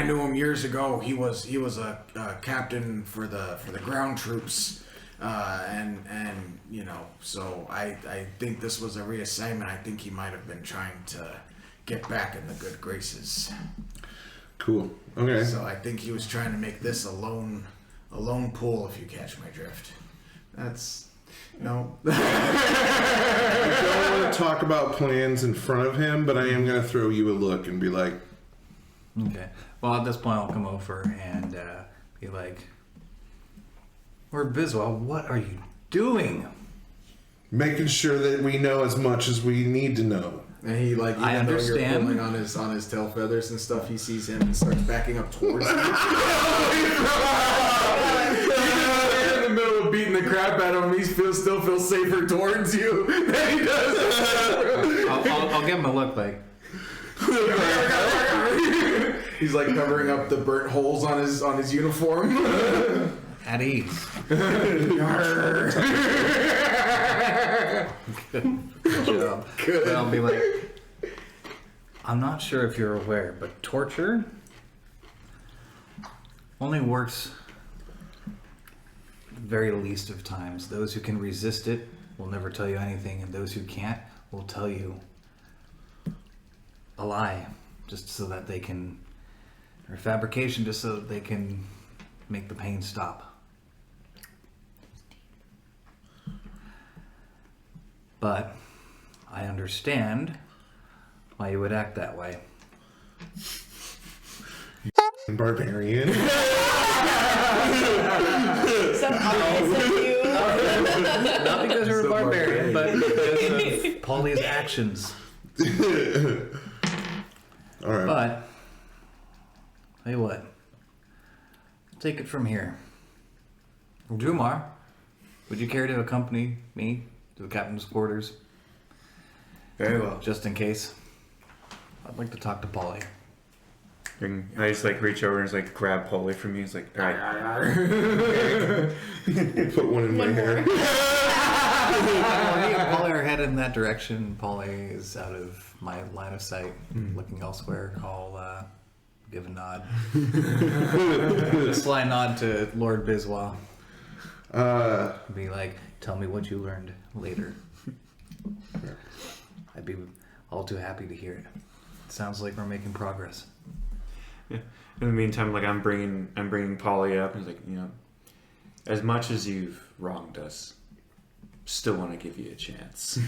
[SPEAKER 1] knew him years ago, he was a captain for the ground troops, so I think this was a reassignment. I think he might have been trying to get back in the good graces.
[SPEAKER 4] Cool. Okay.
[SPEAKER 1] So I think he was trying to make this a lone pool, if you catch my drift. That's no.
[SPEAKER 4] I don't want to talk about plans in front of him, but I am gonna throw you a look and be like,
[SPEAKER 3] Okay. Well, at this point, I'll come over and be like, Lord Biswell, what are you doing?
[SPEAKER 4] making sure that we know as much as we need to know.
[SPEAKER 1] And he like, even
[SPEAKER 3] I
[SPEAKER 1] though you're
[SPEAKER 3] understand.
[SPEAKER 1] pulling on his tail feathers and stuff, he sees him and starts backing up towards you. You're in the middle of beating the crap out of him. He still feels safer towards you than he does.
[SPEAKER 3] I'll give him a look like,
[SPEAKER 1] He's like covering up the burnt holes on his uniform.
[SPEAKER 3] at ease.
[SPEAKER 1] Good
[SPEAKER 3] job.
[SPEAKER 1] Good.
[SPEAKER 3] I'll be like, I'm not sure if you're aware, but torture only works the very least of times. Those who can resist it will never tell you anything, and those who can't will tell you a lie just so that they can, or fabrication just so that they can make the pain stop. But I understand why you would act that way.
[SPEAKER 4] Barbarian.
[SPEAKER 3] Not because you're a
[SPEAKER 1] So
[SPEAKER 3] barbarian, but because of Polly's actions.
[SPEAKER 4] All right.
[SPEAKER 3] But, tell you what, take it from here. Drumar, would you care to accompany me to the captain's quarters?
[SPEAKER 1] Very well.
[SPEAKER 3] Just in case. I'd like to talk to Polly.
[SPEAKER 2] And I just like reach over and just like grab Polly from you. He's like, all right.
[SPEAKER 4] Put one in my hair.
[SPEAKER 3] Me and Polly are headed in that direction. Polly is out of my line of sight, looking elsewhere. I'll give a nod. A sly nod to Lord Biswa. Be like, tell me what you learned later. I'd be all too happy to hear it. Sounds like we're making progress.
[SPEAKER 2] Yeah. In the meantime, like I'm bringing Polly up, and he's like, as much as you've wronged us, still want to give you a chance.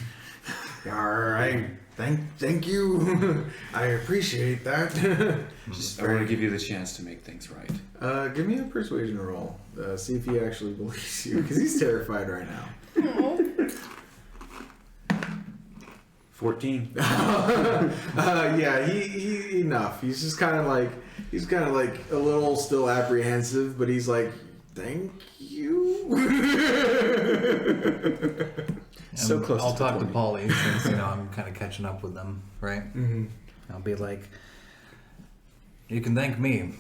[SPEAKER 1] All right. Thank you. I appreciate that.
[SPEAKER 2] I want to give you the chance to make things right.
[SPEAKER 1] Give me a persuasion roll. See if he actually believes you, because he's terrified right now.
[SPEAKER 2] 14.
[SPEAKER 1] Yeah, he enough. He's just kind of like a little still apprehensive, but he's like, thank you.
[SPEAKER 2] So close.
[SPEAKER 3] I'll
[SPEAKER 2] to
[SPEAKER 3] talk to
[SPEAKER 2] 20.
[SPEAKER 3] Polly since I'm kind of catching up with them, right?
[SPEAKER 1] Mm-hmm.
[SPEAKER 3] I'll be like, you can thank me.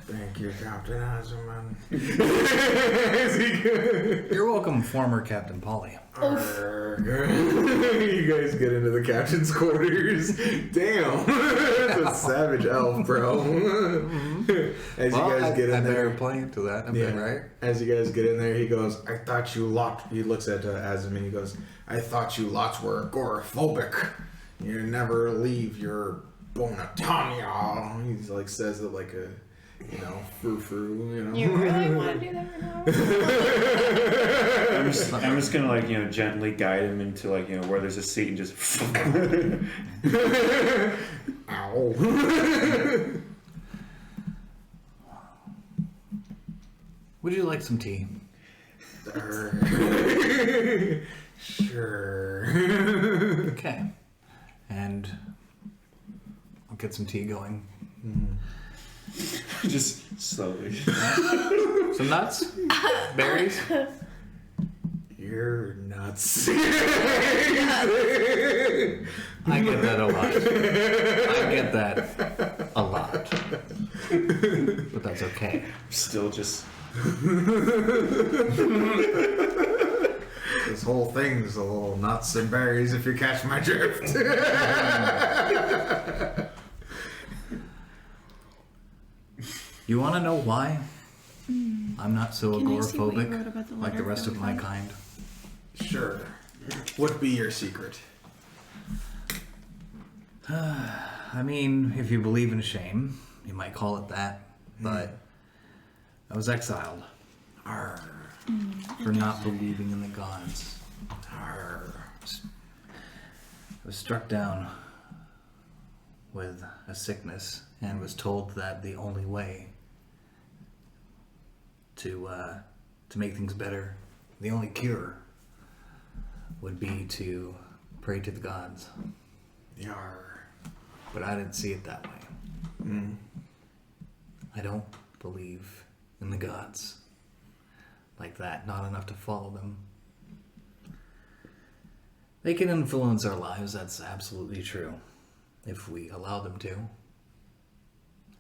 [SPEAKER 1] Thank you, Captain Asman. Is he good?
[SPEAKER 3] You're welcome, former Captain Polly.
[SPEAKER 1] You guys get into the captain's quarters. Damn, it's a savage elf, bro. As you guys get in
[SPEAKER 3] I
[SPEAKER 1] there,
[SPEAKER 3] better play into that a bit, right?
[SPEAKER 1] As you guys get in there, he goes, "I thought you lot." He looks at Azim and he goes, "I thought you lots were agoraphobic. You never leave your bonatania." He's like says it like a, frou-frou,
[SPEAKER 5] You really want to do that right now?
[SPEAKER 2] I'm just gonna gently guide him into where there's a seat and just.
[SPEAKER 1] Ow.
[SPEAKER 3] Would you like some tea?
[SPEAKER 1] Sure.
[SPEAKER 3] Okay. And I'll get some tea going.
[SPEAKER 2] Just slowly.
[SPEAKER 3] Some nuts? Berries?
[SPEAKER 1] You're nuts.
[SPEAKER 3] I get that a lot. I get that a lot. But that's okay.
[SPEAKER 2] Still just.
[SPEAKER 1] This whole thing's a little nuts and berries, if you catch my drift.
[SPEAKER 3] You want to know why I'm not so
[SPEAKER 5] Can I see what you
[SPEAKER 3] agoraphobic
[SPEAKER 5] wrote about the
[SPEAKER 3] like the
[SPEAKER 5] letter
[SPEAKER 3] rest
[SPEAKER 5] that
[SPEAKER 3] of
[SPEAKER 5] we
[SPEAKER 3] my
[SPEAKER 5] found?
[SPEAKER 3] kind?
[SPEAKER 1] Sure. What be your secret?
[SPEAKER 3] I mean, if you believe in shame, you might call it that. But I was exiled
[SPEAKER 1] Arr,
[SPEAKER 3] for not believing in the gods.
[SPEAKER 1] arr.
[SPEAKER 3] I was struck down with a sickness and was told that the only way to make things better, the only cure, would be to pray to the gods.
[SPEAKER 1] Yar.
[SPEAKER 3] But I didn't see it that way. I don't believe in the gods like that, not enough to follow them. They can influence our lives, that's absolutely true, if we allow them to.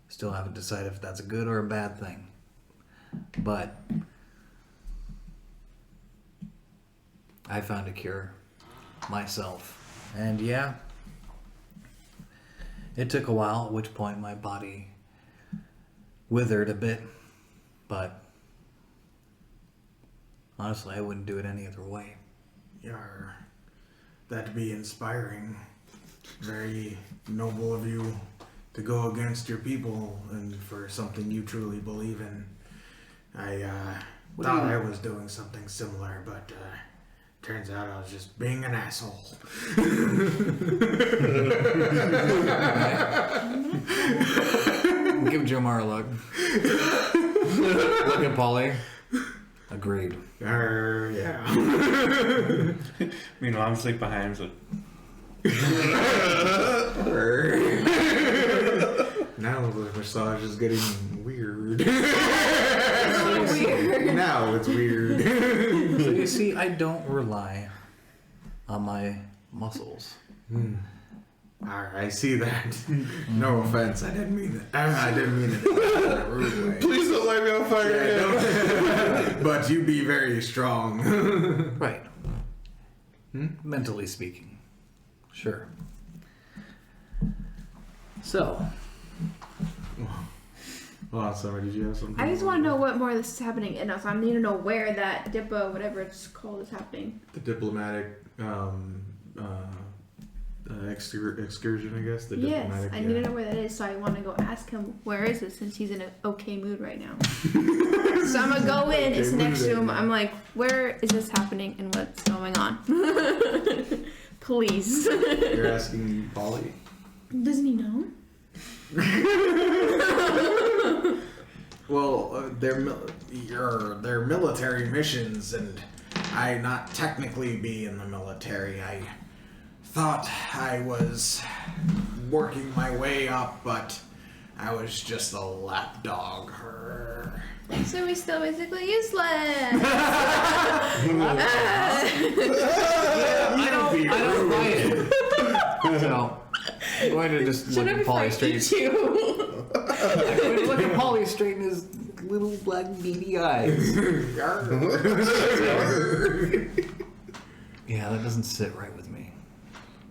[SPEAKER 3] Still haven't decided if that's a good or a bad thing. But I found a cure myself. And yeah, it took a while, at which point my body withered a bit. But honestly, I wouldn't do it any other way.
[SPEAKER 1] Yar. That'd be inspiring. Very noble of you to go against your people and for something you truly believe in. I thought I was doing something similar, but turns out I was just being an asshole.
[SPEAKER 3] Give Jomar a look. Look at Polly. Agreed.
[SPEAKER 1] Yeah.
[SPEAKER 2] Meanwhile, I'm just behind him.
[SPEAKER 1] Now the massage is getting weird.
[SPEAKER 5] Weird.
[SPEAKER 1] Now it's weird.
[SPEAKER 3] So you see, I don't rely on my muscles.
[SPEAKER 1] I see that. No offense, I didn't mean it. I didn't mean it in a rude way.
[SPEAKER 4] Please don't light me on fire again.
[SPEAKER 1] Yeah, but you be very strong.
[SPEAKER 3] Right. Mentally speaking. Sure. So,
[SPEAKER 1] Hold on, Summer, did you have something?
[SPEAKER 5] I just want to know what more of this is happening in us. I need to know where that DIPA, whatever it's called, is happening.
[SPEAKER 1] The diplomatic excursion, I guess. The
[SPEAKER 5] Yes,
[SPEAKER 1] diplomatic.
[SPEAKER 5] I need to know where that is, so I want to go ask him where is it, since he's in an okay mood right now. So I'm gonna go in. It's next to him. I'm like, where is this happening and what's going on? Please.
[SPEAKER 1] You're asking Polly.
[SPEAKER 5] Doesn't he know?
[SPEAKER 1] Well, they're military missions, and I not technically be in the military. I thought I was working my way up, but I was just a lapdog.
[SPEAKER 5] So he's still basically useless.
[SPEAKER 3] I don't buy it. So I'm going to just look at Polly straight. I'm going to look at Polly straight in his little black beady eyes. Yeah, that doesn't sit right with me.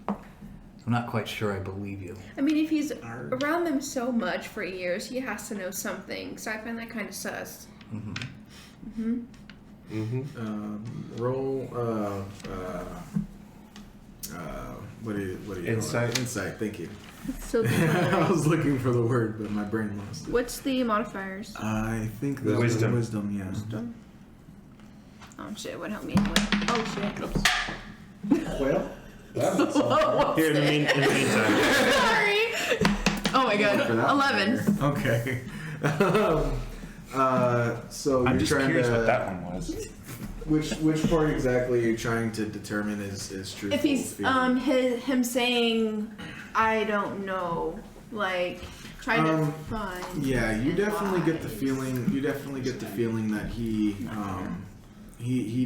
[SPEAKER 3] I'm not quite sure I believe you.
[SPEAKER 5] I mean, if he's around them so much for years, he has to know something. So I find that kind of sus.
[SPEAKER 1] Roll. What do you?
[SPEAKER 2] Insight.
[SPEAKER 1] Insight. Thank you.
[SPEAKER 5] So
[SPEAKER 1] I was looking for the word, but my brain lost it.
[SPEAKER 5] what's the modifiers?
[SPEAKER 1] I think that
[SPEAKER 2] Wisdom.
[SPEAKER 1] was wisdom. Yeah.
[SPEAKER 5] Oh shit! It wouldn't help me anyway. Oh shit.
[SPEAKER 6] Well,
[SPEAKER 2] Here, in the meantime.
[SPEAKER 5] Sorry. Oh my god.
[SPEAKER 1] For that
[SPEAKER 5] 11.
[SPEAKER 1] Okay. So
[SPEAKER 2] I'm
[SPEAKER 1] you're
[SPEAKER 2] just
[SPEAKER 1] trying
[SPEAKER 2] curious
[SPEAKER 1] to.
[SPEAKER 2] what that one was.
[SPEAKER 1] Which part exactly are you trying to determine is truthful?
[SPEAKER 5] If he's
[SPEAKER 1] feeling?
[SPEAKER 5] him saying, I don't know, like trying to find.
[SPEAKER 1] Yeah, you definitely get the feeling. You definitely get the feeling that he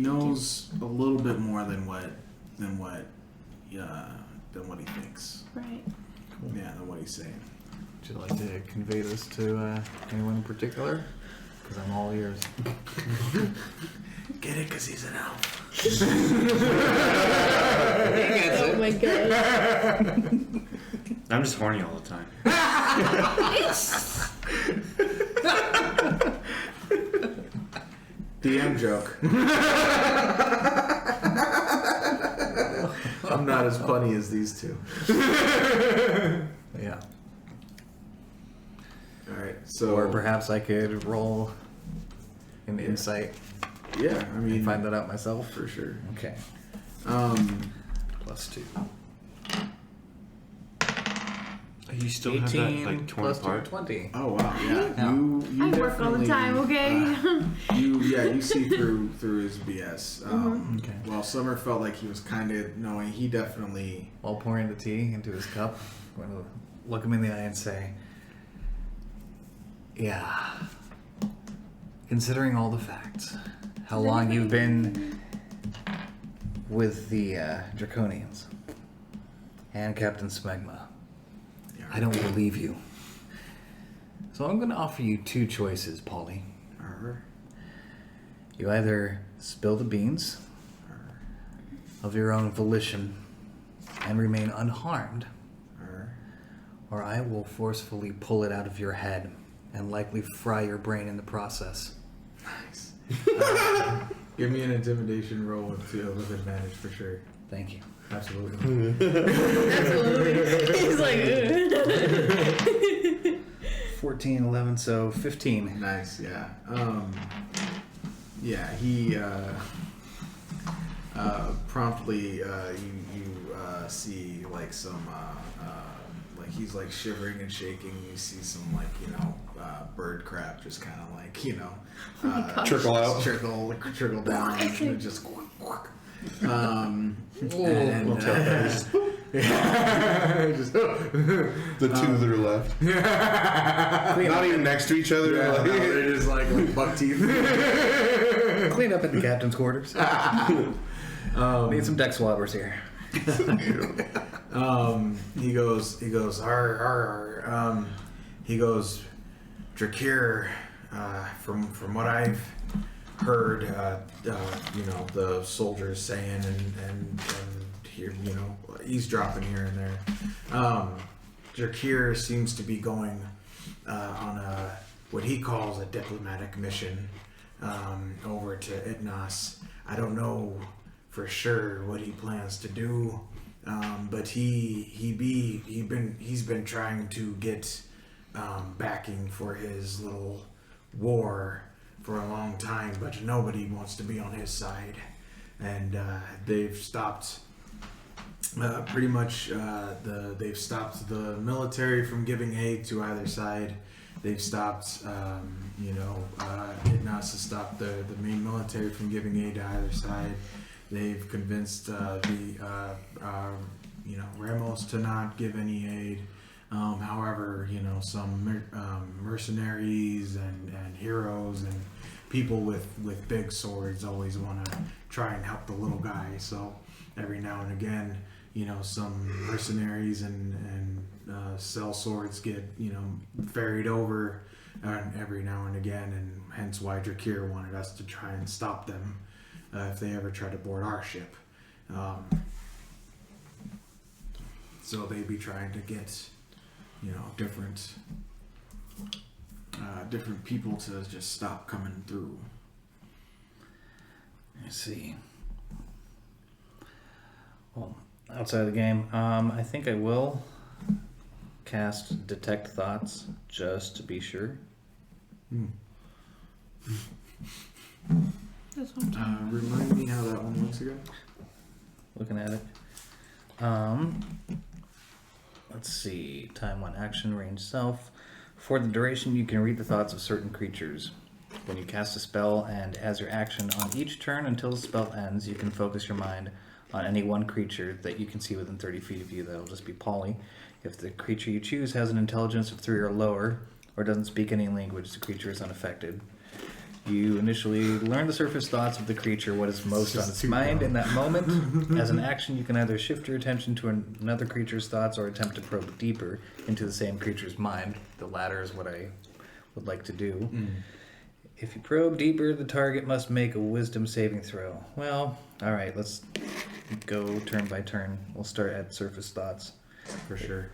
[SPEAKER 1] knows a little bit more than what he thinks.
[SPEAKER 5] Right.
[SPEAKER 1] Yeah, than what he's saying.
[SPEAKER 3] Would you like to convey this to anyone in particular? Because I'm all ears.
[SPEAKER 1] Get it? Because he's an elf.
[SPEAKER 5] Oh my god.
[SPEAKER 2] I'm just horny all the time.
[SPEAKER 1] DM joke. I'm not as funny as these two.
[SPEAKER 3] Yeah.
[SPEAKER 1] All right, so
[SPEAKER 3] Or perhaps I could roll an insight
[SPEAKER 1] yeah, I mean,
[SPEAKER 3] and find that out myself.
[SPEAKER 1] for sure.
[SPEAKER 3] Okay. +2.
[SPEAKER 2] You still have that like torn
[SPEAKER 3] plus 2,
[SPEAKER 2] apart?
[SPEAKER 3] 20.
[SPEAKER 1] Oh wow, yeah.
[SPEAKER 3] Yeah.
[SPEAKER 1] You
[SPEAKER 5] I work all the
[SPEAKER 1] definitely,
[SPEAKER 5] time, okay?
[SPEAKER 1] you see through his BS.
[SPEAKER 3] Okay.
[SPEAKER 1] While Summer felt like he was kind of knowing, he definitely.
[SPEAKER 3] While pouring the tea into his cup, I'm going to look him in the eye and say, yeah, considering all the facts, how long you've been with the Draconians and Captain Smegma, I don't believe you. So I'm going to offer you 2 choices, Polly. You either spill the beans of your own volition and remain unharmed, or I will forcefully pull it out of your head and likely fry your brain in the process.
[SPEAKER 1] Nice. Give me an intimidation roll with advantage for sure.
[SPEAKER 3] Thank you.
[SPEAKER 1] Absolutely.
[SPEAKER 5] Absolutely. He's like, ugh.
[SPEAKER 3] 14, 11, so 15.
[SPEAKER 1] Nice. Yeah. Yeah. He promptly you see like some like he's like shivering and shaking. You see some like bird crap just kind of like
[SPEAKER 5] gosh.
[SPEAKER 4] Trickle out.
[SPEAKER 1] trickle down and just and just
[SPEAKER 4] The 2 that are left. Not even next to each other.
[SPEAKER 1] yeah,
[SPEAKER 4] like-
[SPEAKER 1] no, they're just like buck teeth.
[SPEAKER 3] Clean up at the captain's quarters. Need some deck swabbers here.
[SPEAKER 1] He goes, arr. He goes, Drachir, from what I've heard, the soldiers saying and here, eavesdropping here and there. Drachir seems to be going on what he calls a diplomatic mission over to Itnos. I don't know for sure what he plans to do, but he's been trying to get backing for his little war for a long time, but nobody wants to be on his side, and they've stopped they've stopped the military from giving aid to either side. They've stopped Ignace has stopped the main military from giving aid to either side. They've convinced Ramos to not give any aid. However, some mercenaries and heroes and people with big swords always want to try and help the little guy. So every now and again, some mercenaries and sell swords get ferried over every now and again, and hence why Drachir wanted us to try and stop them if they ever try to board our ship. So they'd be trying to get different people to just stop coming through.
[SPEAKER 3] I see. Well, outside of the game, I think I will cast Detect Thoughts just to be sure.
[SPEAKER 5] That's what I'm talking
[SPEAKER 1] Remind me how that one works again.
[SPEAKER 3] Looking at it. Let's see. Time 1 action, range self. For the duration, you can read the thoughts of certain creatures. When you cast a spell, and as your action on each turn until the spell ends, you can focus your mind on any one creature that you can see within 30 feet of you. That'll just be Polly. If the creature you choose has an intelligence of 3 or lower, or doesn't speak any language, the creature is unaffected. You initially learn the surface thoughts of the creature, what is most on its mind in that moment. As an action, you can either shift your attention to another creature's thoughts or attempt to probe deeper into the same creature's mind. The latter is what I would like to do. If you probe deeper, the target must make a wisdom saving throw. Well, alright, let's go turn by turn. We'll start at surface thoughts.
[SPEAKER 1] For sure.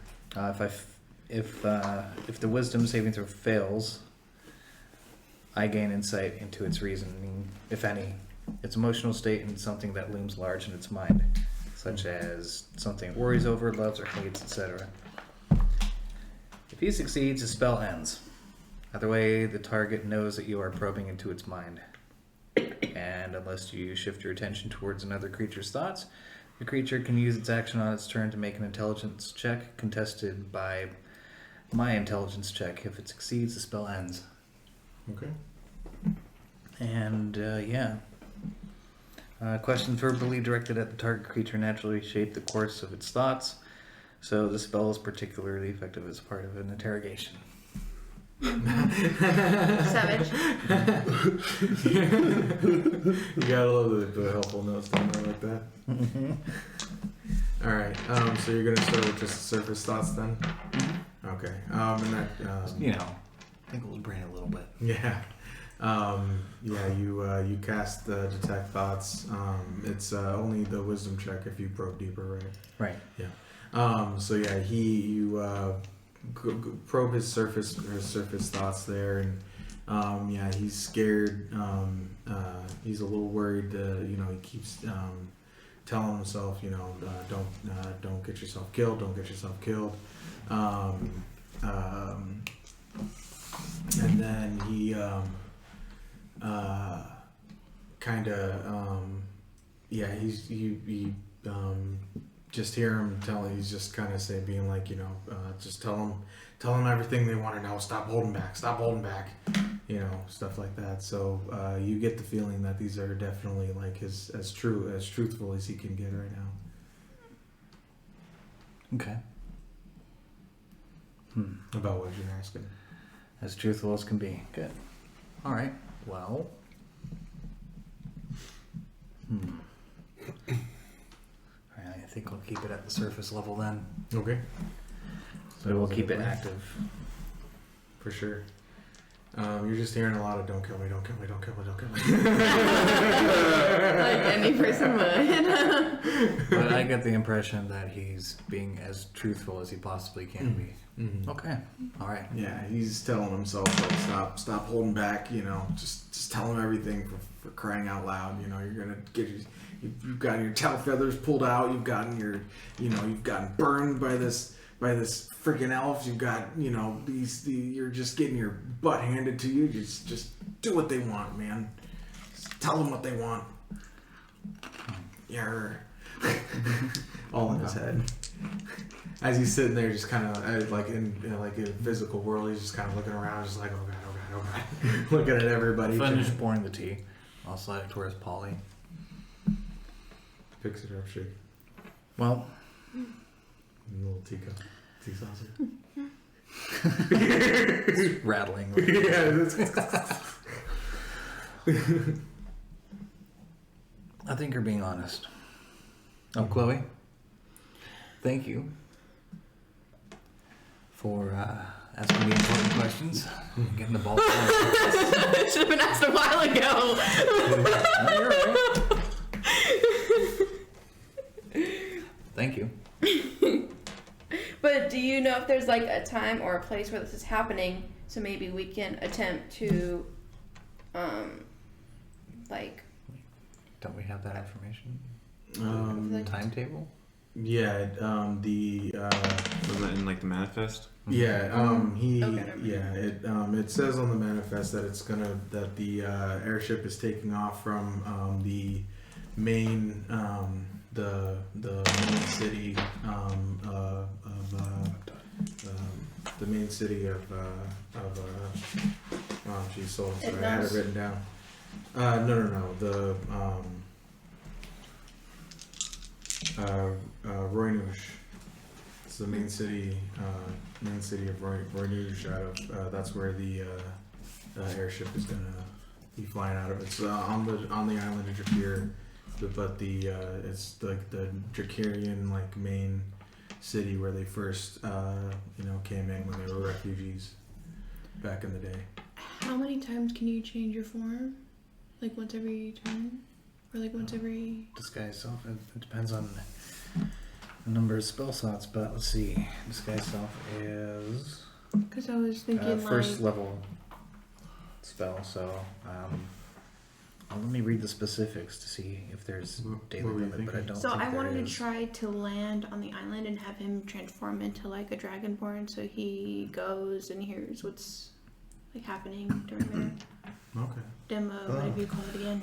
[SPEAKER 3] If the wisdom saving throw fails, I gain insight into its reasoning, if any, its emotional state, and something that looms large in its mind, such as something it worries over, loves, or hates, etc. If he succeeds, the spell ends. Either way, the target knows that you are probing into its mind. And unless you shift your attention towards another creature's thoughts, the creature can use its action on its turn to make an intelligence check, contested by my intelligence check. If it succeeds, the spell ends.
[SPEAKER 1] Okay.
[SPEAKER 3] And, questions verbally directed at the target creature naturally shape the course of its thoughts, so the spell is particularly effective as part of an interrogation.
[SPEAKER 5] Savage.
[SPEAKER 1] You gotta love the helpful notes down there like that. Alright, so you're gonna start with just surface thoughts then? Okay. And that,
[SPEAKER 3] tinkle his brain a little bit.
[SPEAKER 1] yeah. You cast the detect thoughts. It's only the wisdom check if you probe deeper, right?
[SPEAKER 3] Right.
[SPEAKER 1] Yeah. You probe his surface thoughts there, and he's scared. He's a little worried. He keeps telling himself, don't get yourself killed. Don't get yourself killed. And then he just hear him he's just kind of being like, just tell him everything they want to know. Stop holding back, stuff like that. So you get the feeling that these are definitely like as truthful as he can get right now.
[SPEAKER 3] Okay.
[SPEAKER 1] About what you're asking.
[SPEAKER 3] As truthful as can be. Good. All right. Well. All right. I think we'll keep it at the surface level then.
[SPEAKER 1] Okay.
[SPEAKER 3] So we'll keep it active.
[SPEAKER 1] For sure. You're just hearing a lot of "Don't kill me, don't kill me, don't kill me, don't kill me."
[SPEAKER 5] Like any person would.
[SPEAKER 3] But I get the impression that he's being as truthful as he possibly can be.
[SPEAKER 1] Mm-hmm.
[SPEAKER 3] Okay. All right.
[SPEAKER 1] Yeah, he's telling himself like, stop holding back. You know, just tell him everything for crying out loud. You know, you're gonna get you've gotten your tail feathers pulled out. You've gotten you've gotten burned by this freaking elf. You've got you're just getting your butt handed to you. Just do what they want, man. Just tell them what they want. Yeah. All in his head. As he's sitting there, just kind of like in a physical world, he's just kind of looking around, just like, oh god, looking at everybody.
[SPEAKER 3] Finish pouring the tea. I'll slide it towards Polly.
[SPEAKER 1] Picks it up, shake.
[SPEAKER 3] Well,
[SPEAKER 1] A little teacup, tea saucer.
[SPEAKER 3] it's rattling. I think you're being honest. Oh, Chloe, thank you for asking me important questions. Getting the ball.
[SPEAKER 5] It should have been asked a while ago.
[SPEAKER 3] No, you're right. Thank you.
[SPEAKER 5] But do you know if there's like a time or a place where this is happening, so maybe we can attempt to, like.
[SPEAKER 3] Don't we have that information? Timetable?
[SPEAKER 1] Yeah.
[SPEAKER 2] Was that in like the manifest?
[SPEAKER 1] Yeah.
[SPEAKER 5] Okay,
[SPEAKER 1] It says on the manifest that the airship is taking off from the main the main city the main city of oh geez, sorry, I had it written down. No, the Roynouche. It's the main city of Roynouche. Out of that's where the airship is gonna be flying out of. It's on the island of Drachir, but it's like the Drachirian like main city where they first came in when they were refugees back in the day.
[SPEAKER 5] How many times can you change your form? Like once every turn? Or like once every...
[SPEAKER 3] Disguise self. It depends on the number of spell slots, but let's see. Disguise self is
[SPEAKER 5] Because I was thinking
[SPEAKER 3] first level spell, so let me read the specifics to see if there's daily
[SPEAKER 1] what were you
[SPEAKER 3] limit, but I
[SPEAKER 1] thinking?
[SPEAKER 3] don't
[SPEAKER 5] So
[SPEAKER 3] think
[SPEAKER 5] I
[SPEAKER 3] there
[SPEAKER 5] wanted
[SPEAKER 3] is.
[SPEAKER 5] to try to land on the island and have him transform into like a dragonborn, so he goes and hears what's like happening during their
[SPEAKER 1] Okay.
[SPEAKER 5] demo, whatever you call it again.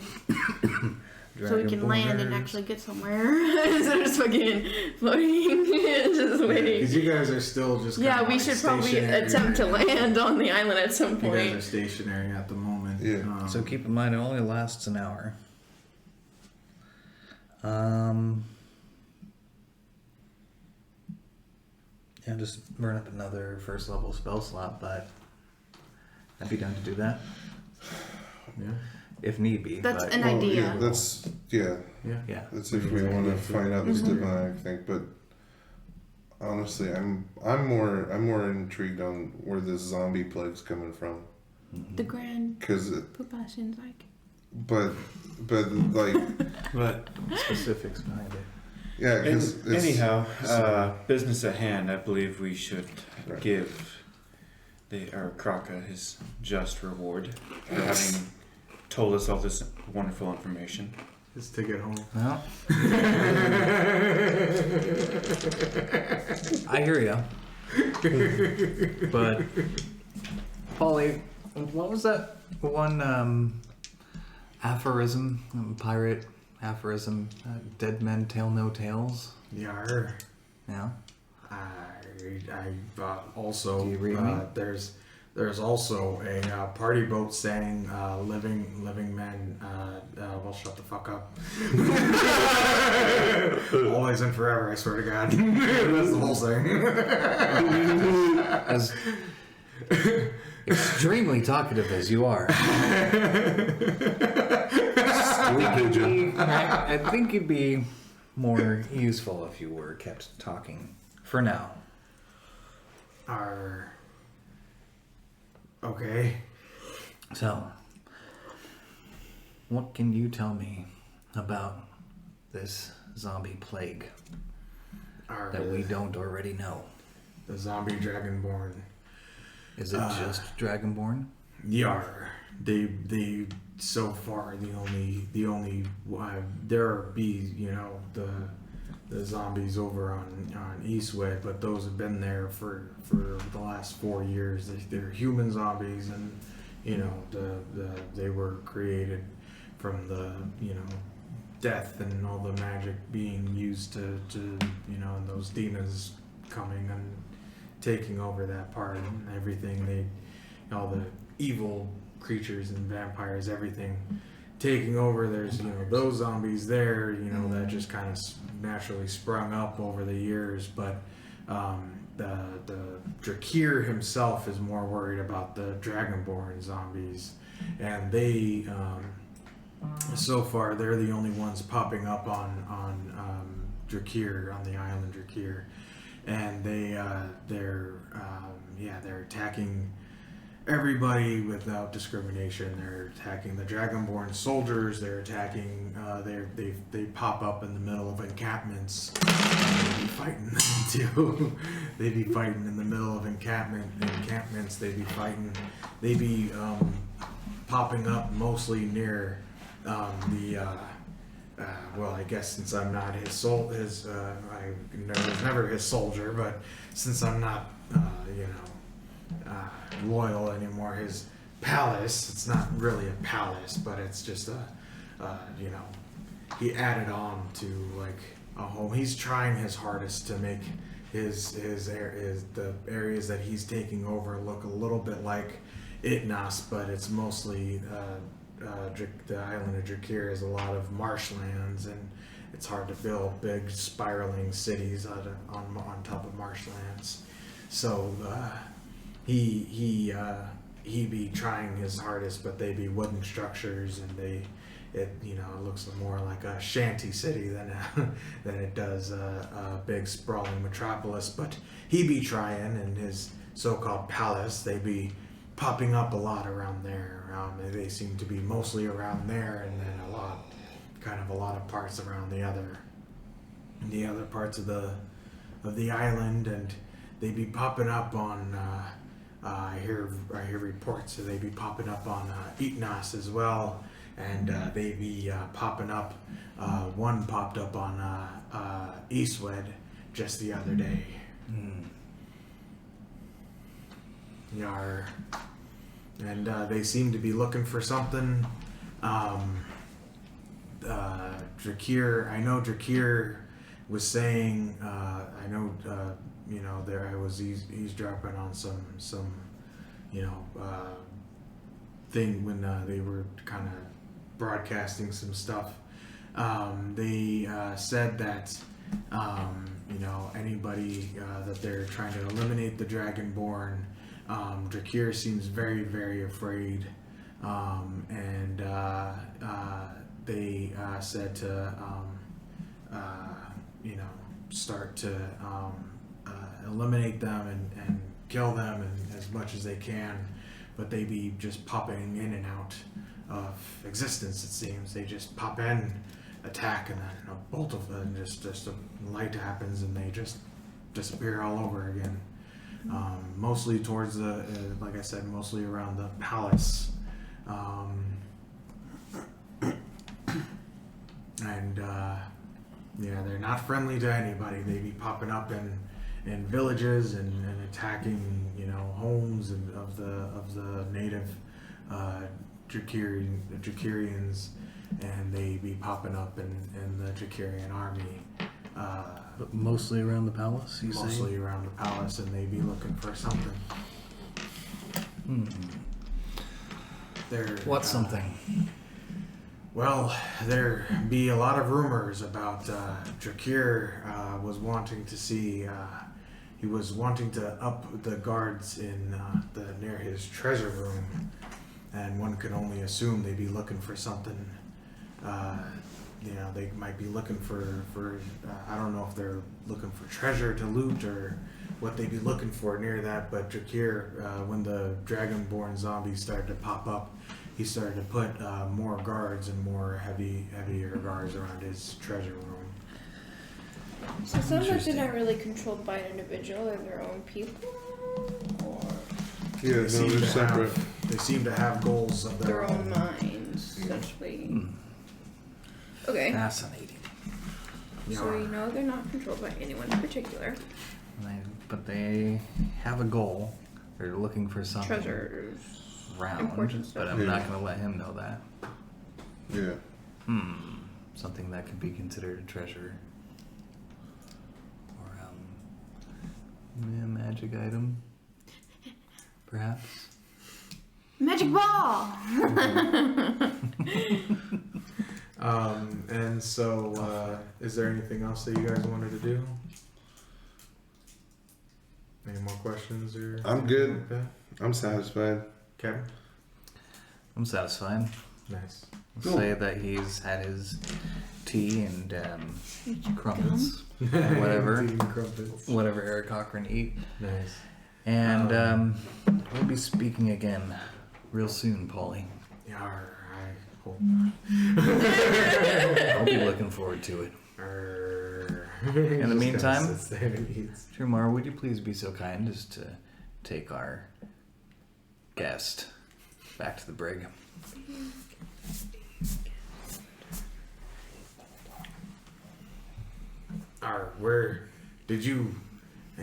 [SPEAKER 5] So we can land and actually get somewhere instead of just fucking floating, just waiting.
[SPEAKER 1] Because you guys are still just
[SPEAKER 5] We should probably attempt to land on the island at some
[SPEAKER 1] You guys are
[SPEAKER 5] point.
[SPEAKER 1] stationary at the moment.
[SPEAKER 4] Yeah.
[SPEAKER 3] So keep in mind, it only lasts an hour. Yeah, just burn up another first level spell slot, but I'd be down to do that
[SPEAKER 1] Yeah.
[SPEAKER 3] if need be.
[SPEAKER 5] That's
[SPEAKER 3] but,
[SPEAKER 5] an
[SPEAKER 4] Well,
[SPEAKER 5] idea.
[SPEAKER 4] yeah, that's
[SPEAKER 1] Yeah.
[SPEAKER 3] yeah.
[SPEAKER 4] That's if we want to find out this demonic thing, but honestly, I'm more intrigued on where this zombie plague's coming from,
[SPEAKER 5] The grand
[SPEAKER 4] because
[SPEAKER 5] proportions, like.
[SPEAKER 4] but like
[SPEAKER 2] But
[SPEAKER 3] Specifics behind it.
[SPEAKER 4] yeah, because
[SPEAKER 2] anyhow, business at hand. I believe we should
[SPEAKER 4] Right.
[SPEAKER 2] give our Kraka his just reward for having told us all this wonderful information.
[SPEAKER 1] His ticket home.
[SPEAKER 3] Well, I hear ya. But Polly, what was that one aphorism, pirate aphorism? Dead men tell no tales.
[SPEAKER 1] Yar.
[SPEAKER 3] Yeah.
[SPEAKER 1] I also
[SPEAKER 3] Do you read me?
[SPEAKER 1] there's also a party boat saying living men well shut the fuck up. Always and forever, I swear to God. That's the whole thing.
[SPEAKER 3] As extremely talkative as you are, I think you'd be more useful if you were kept talking for now.
[SPEAKER 1] Okay.
[SPEAKER 3] So, what can you tell me about this zombie plague that we don't already know?
[SPEAKER 1] The zombie dragonborn.
[SPEAKER 3] Is it just dragonborn?
[SPEAKER 1] Yar. They so far the only there be the zombies over on Eastwood, but those have been there for the last 4 years. They're human zombies, and they were created from the death and all the magic being used to and those demons coming and taking over that part and everything. All the evil creatures and vampires, everything taking over. There's those zombies there that just kind of naturally sprung up over the years, but the Drachir himself is more worried about the dragonborn zombies, and they so far they're the only ones popping up on Drachir, on the island Drachir, and they're attacking everybody without discrimination. They're attacking the dragonborn soldiers. They're attacking. They pop up in the middle of encampments. They be fighting too. They be fighting in the middle of encampments. They be fighting. They be popping up mostly near well, I guess since I'm not I was never his soldier, but since I'm not loyal anymore, his palace, it's not really a palace, but it's just he added on to like a home. He's trying his hardest to make the areas that he's taking over look a little bit like Itnas, but it's mostly the island of Drachir has a lot of marshlands, and it's hard to build big spiraling cities on top of marshlands. So he be trying his hardest, but they be wooden structures, and it looks more like a shanty city than it does a big sprawling metropolis. But he be trying, and his so-called palace, they be popping up a lot around there. They seem to be mostly around there, and then a lot of parts around the other parts of the island, and they be popping up on. I hear reports that they be popping up on Itnas as well, and they be popping up. One popped up on Eastwood just the other day. Yar. And they seem to be looking for something. Drachir, I know Drachir was saying, I know, there I was eavesdropping on some thing when they were kind of broadcasting some stuff. They said that, anybody that they're trying to eliminate the Dragonborn, Drachir seems very, very afraid, and they said to, start to eliminate them and kill them and as much as they can, but they be just popping in and out of existence. It seems they just pop in, attack, and then a bolt of them, just a light happens, and they just disappear all over again. Mostly towards the, like I said, mostly around the palace. They're not friendly to anybody. They be popping up in villages and attacking, homes and of the native Drachirians, and they be popping up in the Drachirian army.
[SPEAKER 3] But mostly around the palace, you say?
[SPEAKER 1] Mostly around the palace, and they be looking for something.
[SPEAKER 3] What's something?
[SPEAKER 1] Well, there be a lot of rumors about Drachir was wanting to see. He was wanting to up the guards in near his treasure room, and one could only assume they'd be looking for something. They might be looking for I don't know if they're looking for treasure to loot or what they'd be looking for near that, but Drakir, when the dragonborn zombies started to pop up, he started to put more guards and more heavier guards around his treasure room.
[SPEAKER 5] So some of us are not really controlled by an individual or their own people, or
[SPEAKER 4] Yeah, no, they're separate.
[SPEAKER 1] They seem to have goals of
[SPEAKER 5] their own minds, essentially. Okay.
[SPEAKER 3] Fascinating.
[SPEAKER 5] So you know they're not controlled by anyone in particular.
[SPEAKER 3] But they have a goal. They're looking for something
[SPEAKER 5] Treasures.
[SPEAKER 3] round.
[SPEAKER 5] Important stuff.
[SPEAKER 3] But I'm not going to let him know that.
[SPEAKER 4] Yeah.
[SPEAKER 3] Something that could be considered a treasure. Or a magic item. Perhaps.
[SPEAKER 5] Magic ball!
[SPEAKER 1] And so, is there anything else that you guys wanted to do? Any more questions or?
[SPEAKER 4] I'm good.
[SPEAKER 1] Like that?
[SPEAKER 4] I'm satisfied.
[SPEAKER 1] Kevin?
[SPEAKER 3] I'm satisfied.
[SPEAKER 1] Nice.
[SPEAKER 3] I'll say that he's had his tea and crumpets. Whatever.
[SPEAKER 1] Eating crumpets.
[SPEAKER 3] Whatever Eric Cochran eat.
[SPEAKER 1] Nice.
[SPEAKER 3] And we'll be speaking again real soon, Paulie.
[SPEAKER 1] Yeah, I hope.
[SPEAKER 3] I'll be looking forward to it.
[SPEAKER 1] In
[SPEAKER 3] the meantime, Shamar, would you please be so kind as to take our guest back to the brig?
[SPEAKER 1] Where did you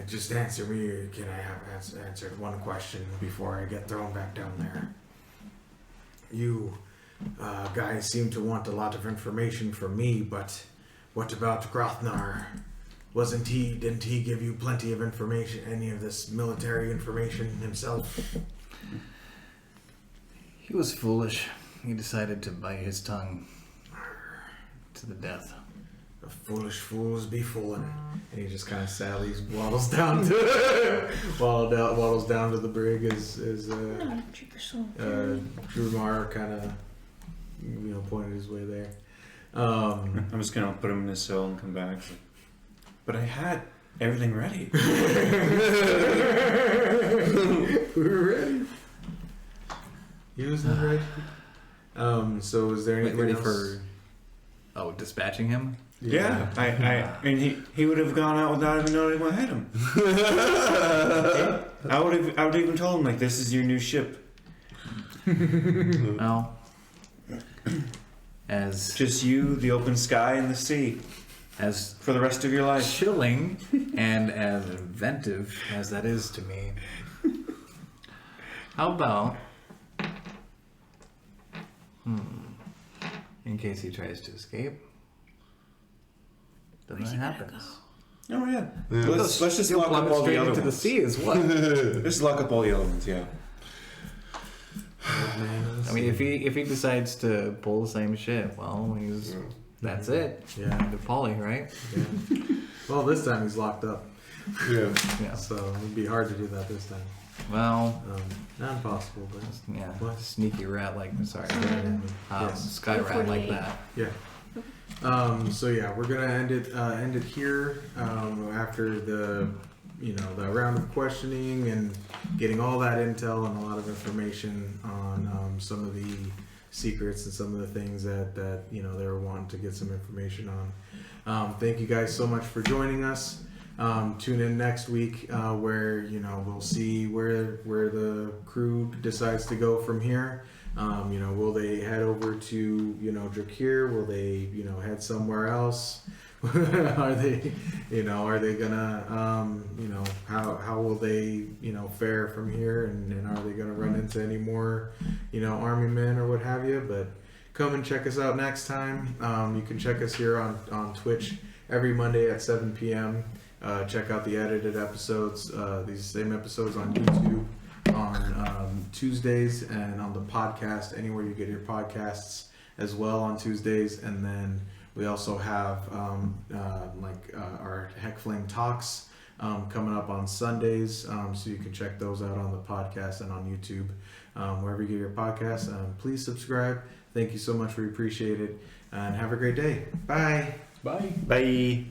[SPEAKER 1] just answer me? Can I have answered one question before I get thrown back down there? You guys seem to want a lot of information from me, but what about Grothnar? Didn't he give you plenty of information, any of this military information himself?
[SPEAKER 3] He was foolish. He decided to bite his tongue to the death.
[SPEAKER 1] The foolish fools be fooling. And he just kind of sadly waddles down to the brig as Drumar kind of pointed his way there.
[SPEAKER 2] I'm just gonna put him in his cell and come back. But I had everything ready.
[SPEAKER 1] We were ready. He was ready. So is there anything
[SPEAKER 3] ready
[SPEAKER 1] else?
[SPEAKER 3] for dispatching him?
[SPEAKER 2] Yeah, I mean he would have gone out without even knowing what hit him. I would have even told him like, this is your new ship.
[SPEAKER 3] Well, as
[SPEAKER 2] Just you, the open sky, and the sea
[SPEAKER 3] as
[SPEAKER 2] for the rest of your life.
[SPEAKER 3] chilling and as inventive as that is to me, how about in case he tries to escape, then that happens.
[SPEAKER 2] Oh yeah. Let's just
[SPEAKER 3] You'll
[SPEAKER 2] lock up
[SPEAKER 3] plummet
[SPEAKER 2] all the
[SPEAKER 3] straight
[SPEAKER 2] other
[SPEAKER 3] into the
[SPEAKER 2] ones.
[SPEAKER 3] sea is what?
[SPEAKER 2] Just lock up all the other ones. Yeah.
[SPEAKER 3] I mean, if he decides to pull the same shit, well, that's it.
[SPEAKER 1] Yeah.
[SPEAKER 3] The Polly, right?
[SPEAKER 1] Yeah. Well, this time he's locked up,
[SPEAKER 4] Yeah.
[SPEAKER 3] Yeah.
[SPEAKER 1] so it'd be hard to do that this time.
[SPEAKER 3] Well,
[SPEAKER 1] Not impossible, but
[SPEAKER 3] yeah.
[SPEAKER 1] What?
[SPEAKER 3] Sneaky rat like
[SPEAKER 1] Yes.
[SPEAKER 3] sky rat like
[SPEAKER 5] 48.
[SPEAKER 3] that.
[SPEAKER 1] yeah. So yeah, we're gonna end it here after the round of questioning and getting all that intel and a lot of information on some of the secrets and some of the things that they were wanting to get some information on. Thank you guys so much for joining us. Tune in next week where we'll see where the crew decides to go from here. Will they head over to Drachir? Will they head somewhere else? Are they gonna how will they fare from here, and are they gonna run into any more army men or what have you? But come and check us out next time. You can check us here on Twitch every Monday at 7 p.m. Check out the edited episodes, these same episodes on YouTube on Tuesdays, and on the podcast anywhere you get your podcasts as well on Tuesdays. And then we also have our Heck Flame Talks coming up on Sundays, so you can check those out on the podcast and on YouTube, wherever you get your podcasts. Please subscribe. Thank you so much. We appreciate it, and have a great day. Bye.
[SPEAKER 3] Bye.
[SPEAKER 2] Bye.